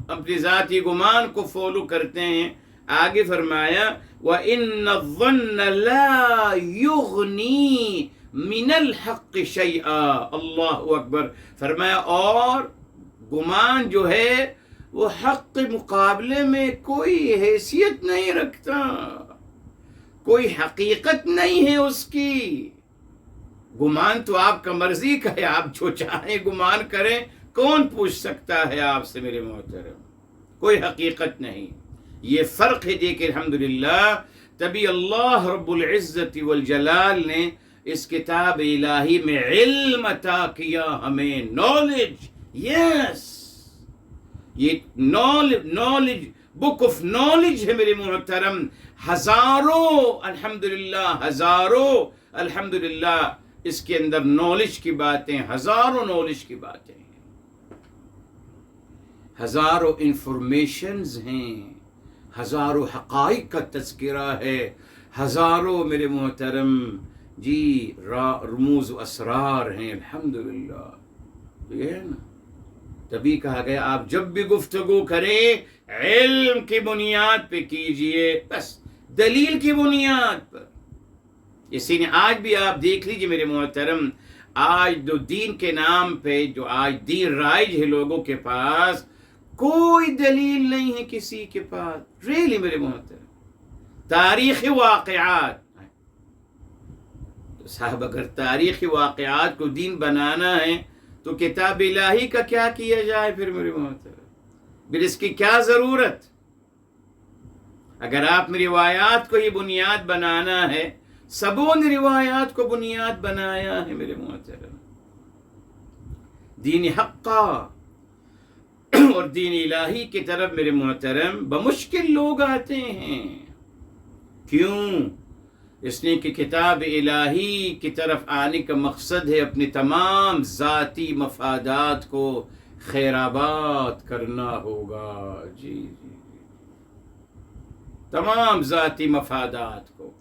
Speaker 1: اپنی ذاتی گمان کو فالو کرتے ہیں۔ آگے فرمایا، وَإِنَّ الظَّنَّ لَا يُغْنِي مِنَ الْحَقِّ شَيْئًا، اللہ اکبر، فرمایا اور گمان جو ہے وہ حق کے مقابلے میں کوئی حیثیت نہیں رکھتا، کوئی حقیقت نہیں ہے اس کی۔ گمان تو آپ کا مرضی کا ہے، آپ جو چاہیں گمان کریں، کون پوچھ سکتا ہے آپ سے میرے محترم؟ کوئی حقیقت نہیں۔ یہ فرق ہے، دیکھیں الحمدللہ، تبھی اللہ رب العزت والجلال نے اس کتاب الہی میں علم عطا کیا ہمیں، نالج، یس، یہ نالج بک آف نالج ہے میرے محترم. ہزاروں الحمدللہ اس کے اندر نالج کی باتیں، ہزاروں نالج کی باتیں ہیں، ہزاروں انفارمیشنز ہیں، ہزاروں حقائق کا تذکرہ ہے، ہزاروں میرے محترم جی رموز و اسرار ہیں. الحمدللہ یہ ہے نا، تبھی کہا گیا آپ جب بھی گفتگو کریں علم کی بنیاد پہ کیجئے، بس دلیل کی بنیاد پر. اسی نے آج بھی آپ دیکھ لیجئے میرے محترم، آج جو دین کے نام پہ جو آج دین رائج ہے لوگوں کے پاس، کوئی دلیل نہیں ہے کسی کے پاس. ریلی میرے محترم تاریخی واقعات، تو صاحب اگر تاریخی واقعات کو دین بنانا ہے تو کتاب الہی کا کیا کیا جائے پھر میرے محترم؟ پھر اس کی کیا ضرورت؟ اگر آپ میں روایات کو ہی بنیاد بنانا ہے، سبوں نے روایات کو بنیاد بنایا ہے میرے محترم. دین حقہ اور دین الہی کی طرف میرے محترم بمشکل لوگ آتے ہیں. کیوں؟ اس نے کہ کتاب الہی کی طرف آنے کا مقصد ہے اپنے تمام ذاتی مفادات کو خیرآباد کرنا ہوگا. جی تمام ذاتی مفادات کو،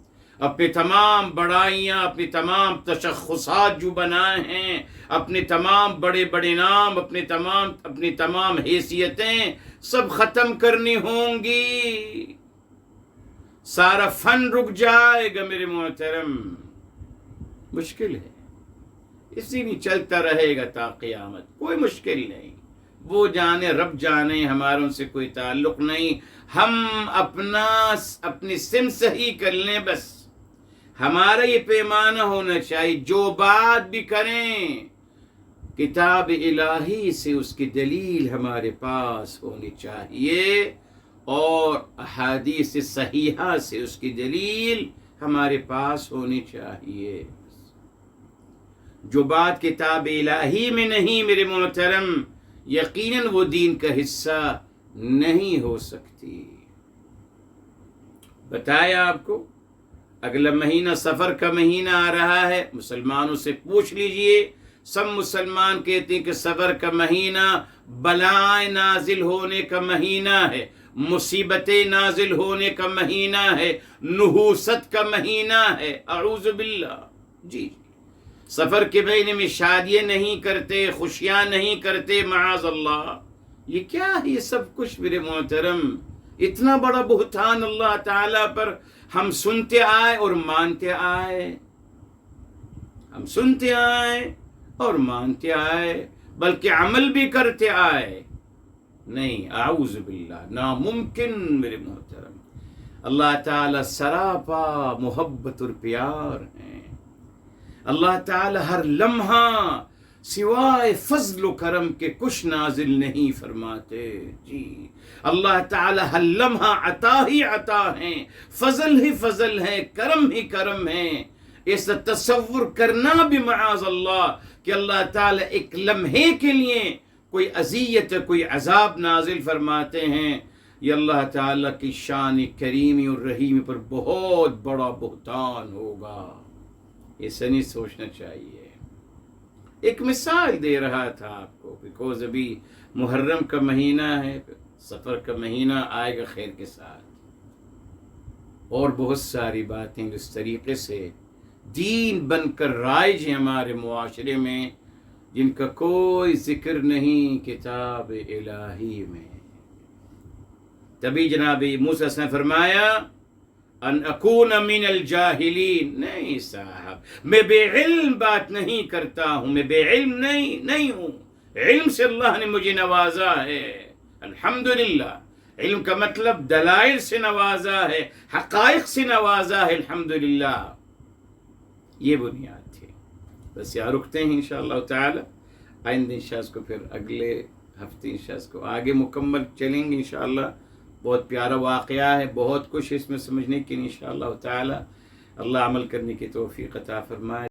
Speaker 1: اپنے تمام بڑائیاں، اپنی تمام تشخصات جو بنائے ہیں، اپنے تمام بڑے بڑے نام، اپنی تمام حیثیتیں سب ختم کرنی ہوں گی. سارا فن رک جائے گا میرے محترم. مشکل ہے، اسی نہیں چلتا رہے گا تا قیامت، کوئی مشکل نہیں. وہ جانے رب جانے، ہمارا ان سے کوئی تعلق نہیں. ہم اپنی سم صحیح کر لیں بس. ہمارا یہ پیمانہ ہونا چاہیے جو بات بھی کریں کتاب الہی سے اس کی دلیل ہمارے پاس ہونی چاہیے، اور احادیث صحیحہ سے اس کی دلیل ہمارے پاس ہونی چاہیے. جو بات کتاب الہی میں نہیں میرے محترم، یقیناً وہ دین کا حصہ نہیں ہو سکتی. بتایا آپ کو اگلا مہینہ سفر کا مہینہ آ رہا ہے. مسلمانوں سے پوچھ لیجئے، سب مسلمان کہتے ہیں کہ سفر کا مہینہ بلائیں نازل ہونے کا مہینہ ہے، مصیبتیں نازل ہونے کا مہینہ ہے، نحوست کا مہینہ ہے. اعوذ باللہ. جی سفر کے مہینے میں شادیاں نہیں کرتے، خوشیاں نہیں کرتے، معاذ اللہ. یہ کیا ہے یہ سب کچھ میرے محترم؟ اتنا بڑا بہتان اللہ تعالیٰ پر ہم سنتے آئے اور مانتے آئے، ہم سنتے آئے اور مانتے آئے، بلکہ عمل بھی کرتے آئے. نہیں، اعوذ باللہ، ناممکن میرے محترم. اللہ تعالیٰ سراپا محبت اور پیار ہیں. اللہ تعالیٰ ہر لمحہ سوائے فضل و کرم کے کچھ نازل نہیں فرماتے. جی اللہ تعالیٰ ہر لمحہ عطا ہی عطا ہیں، فضل ہی فضل ہے، کرم ہی کرم ہے. اس تصور کرنا بھی معاذ اللہ کہ اللہ تعالیٰ ایک لمحے کے لیے کوئی اذیت کوئی عذاب نازل فرماتے ہیں، یہ اللہ تعالیٰ کی شان کریمی اور رحیمی پر بہت بڑا بہتان ہوگا. اسے نہیں سوچنا چاہیے. ایک مثال دے رہا تھا آپ کو، بیکوز ابھی محرم کا مہینہ ہے، سفر کا مہینہ آئے گا خیر کے ساتھ، اور بہت ساری باتیں اس طریقے سے دین بن کر رائج ہیں ہمارے معاشرے میں، جن کا کوئی ذکر نہیں کتاب الہی میں. تبھی جناب موسیٰ نے فرمایا ان اکون من الجاہلین. نہیں صاحب، میں بے علم بات نہیں کرتا ہوں، میں بے علم نہیں ہوں. علم سے اللہ نے مجھے نوازا ہے، الحمدللہ. علم کا مطلب دلائل سے نوازا ہے، حقائق سے نوازا ہے، الحمدللہ. یہ بنیاد تھی. بس یہاں رکتے ہیں انشاءاللہ تعالی. آئندہ انشاءاللہ اس کو پھر اگلے ہفتے انشاءاللہ اس کو آگے مکمل چلیں گے انشاءاللہ. بہت پیارا واقعہ ہے، بہت کچھ اس میں سمجھنے کی انشاءاللہ تعالی. اللہ عمل کرنے کی توفیق عطا فرمائے.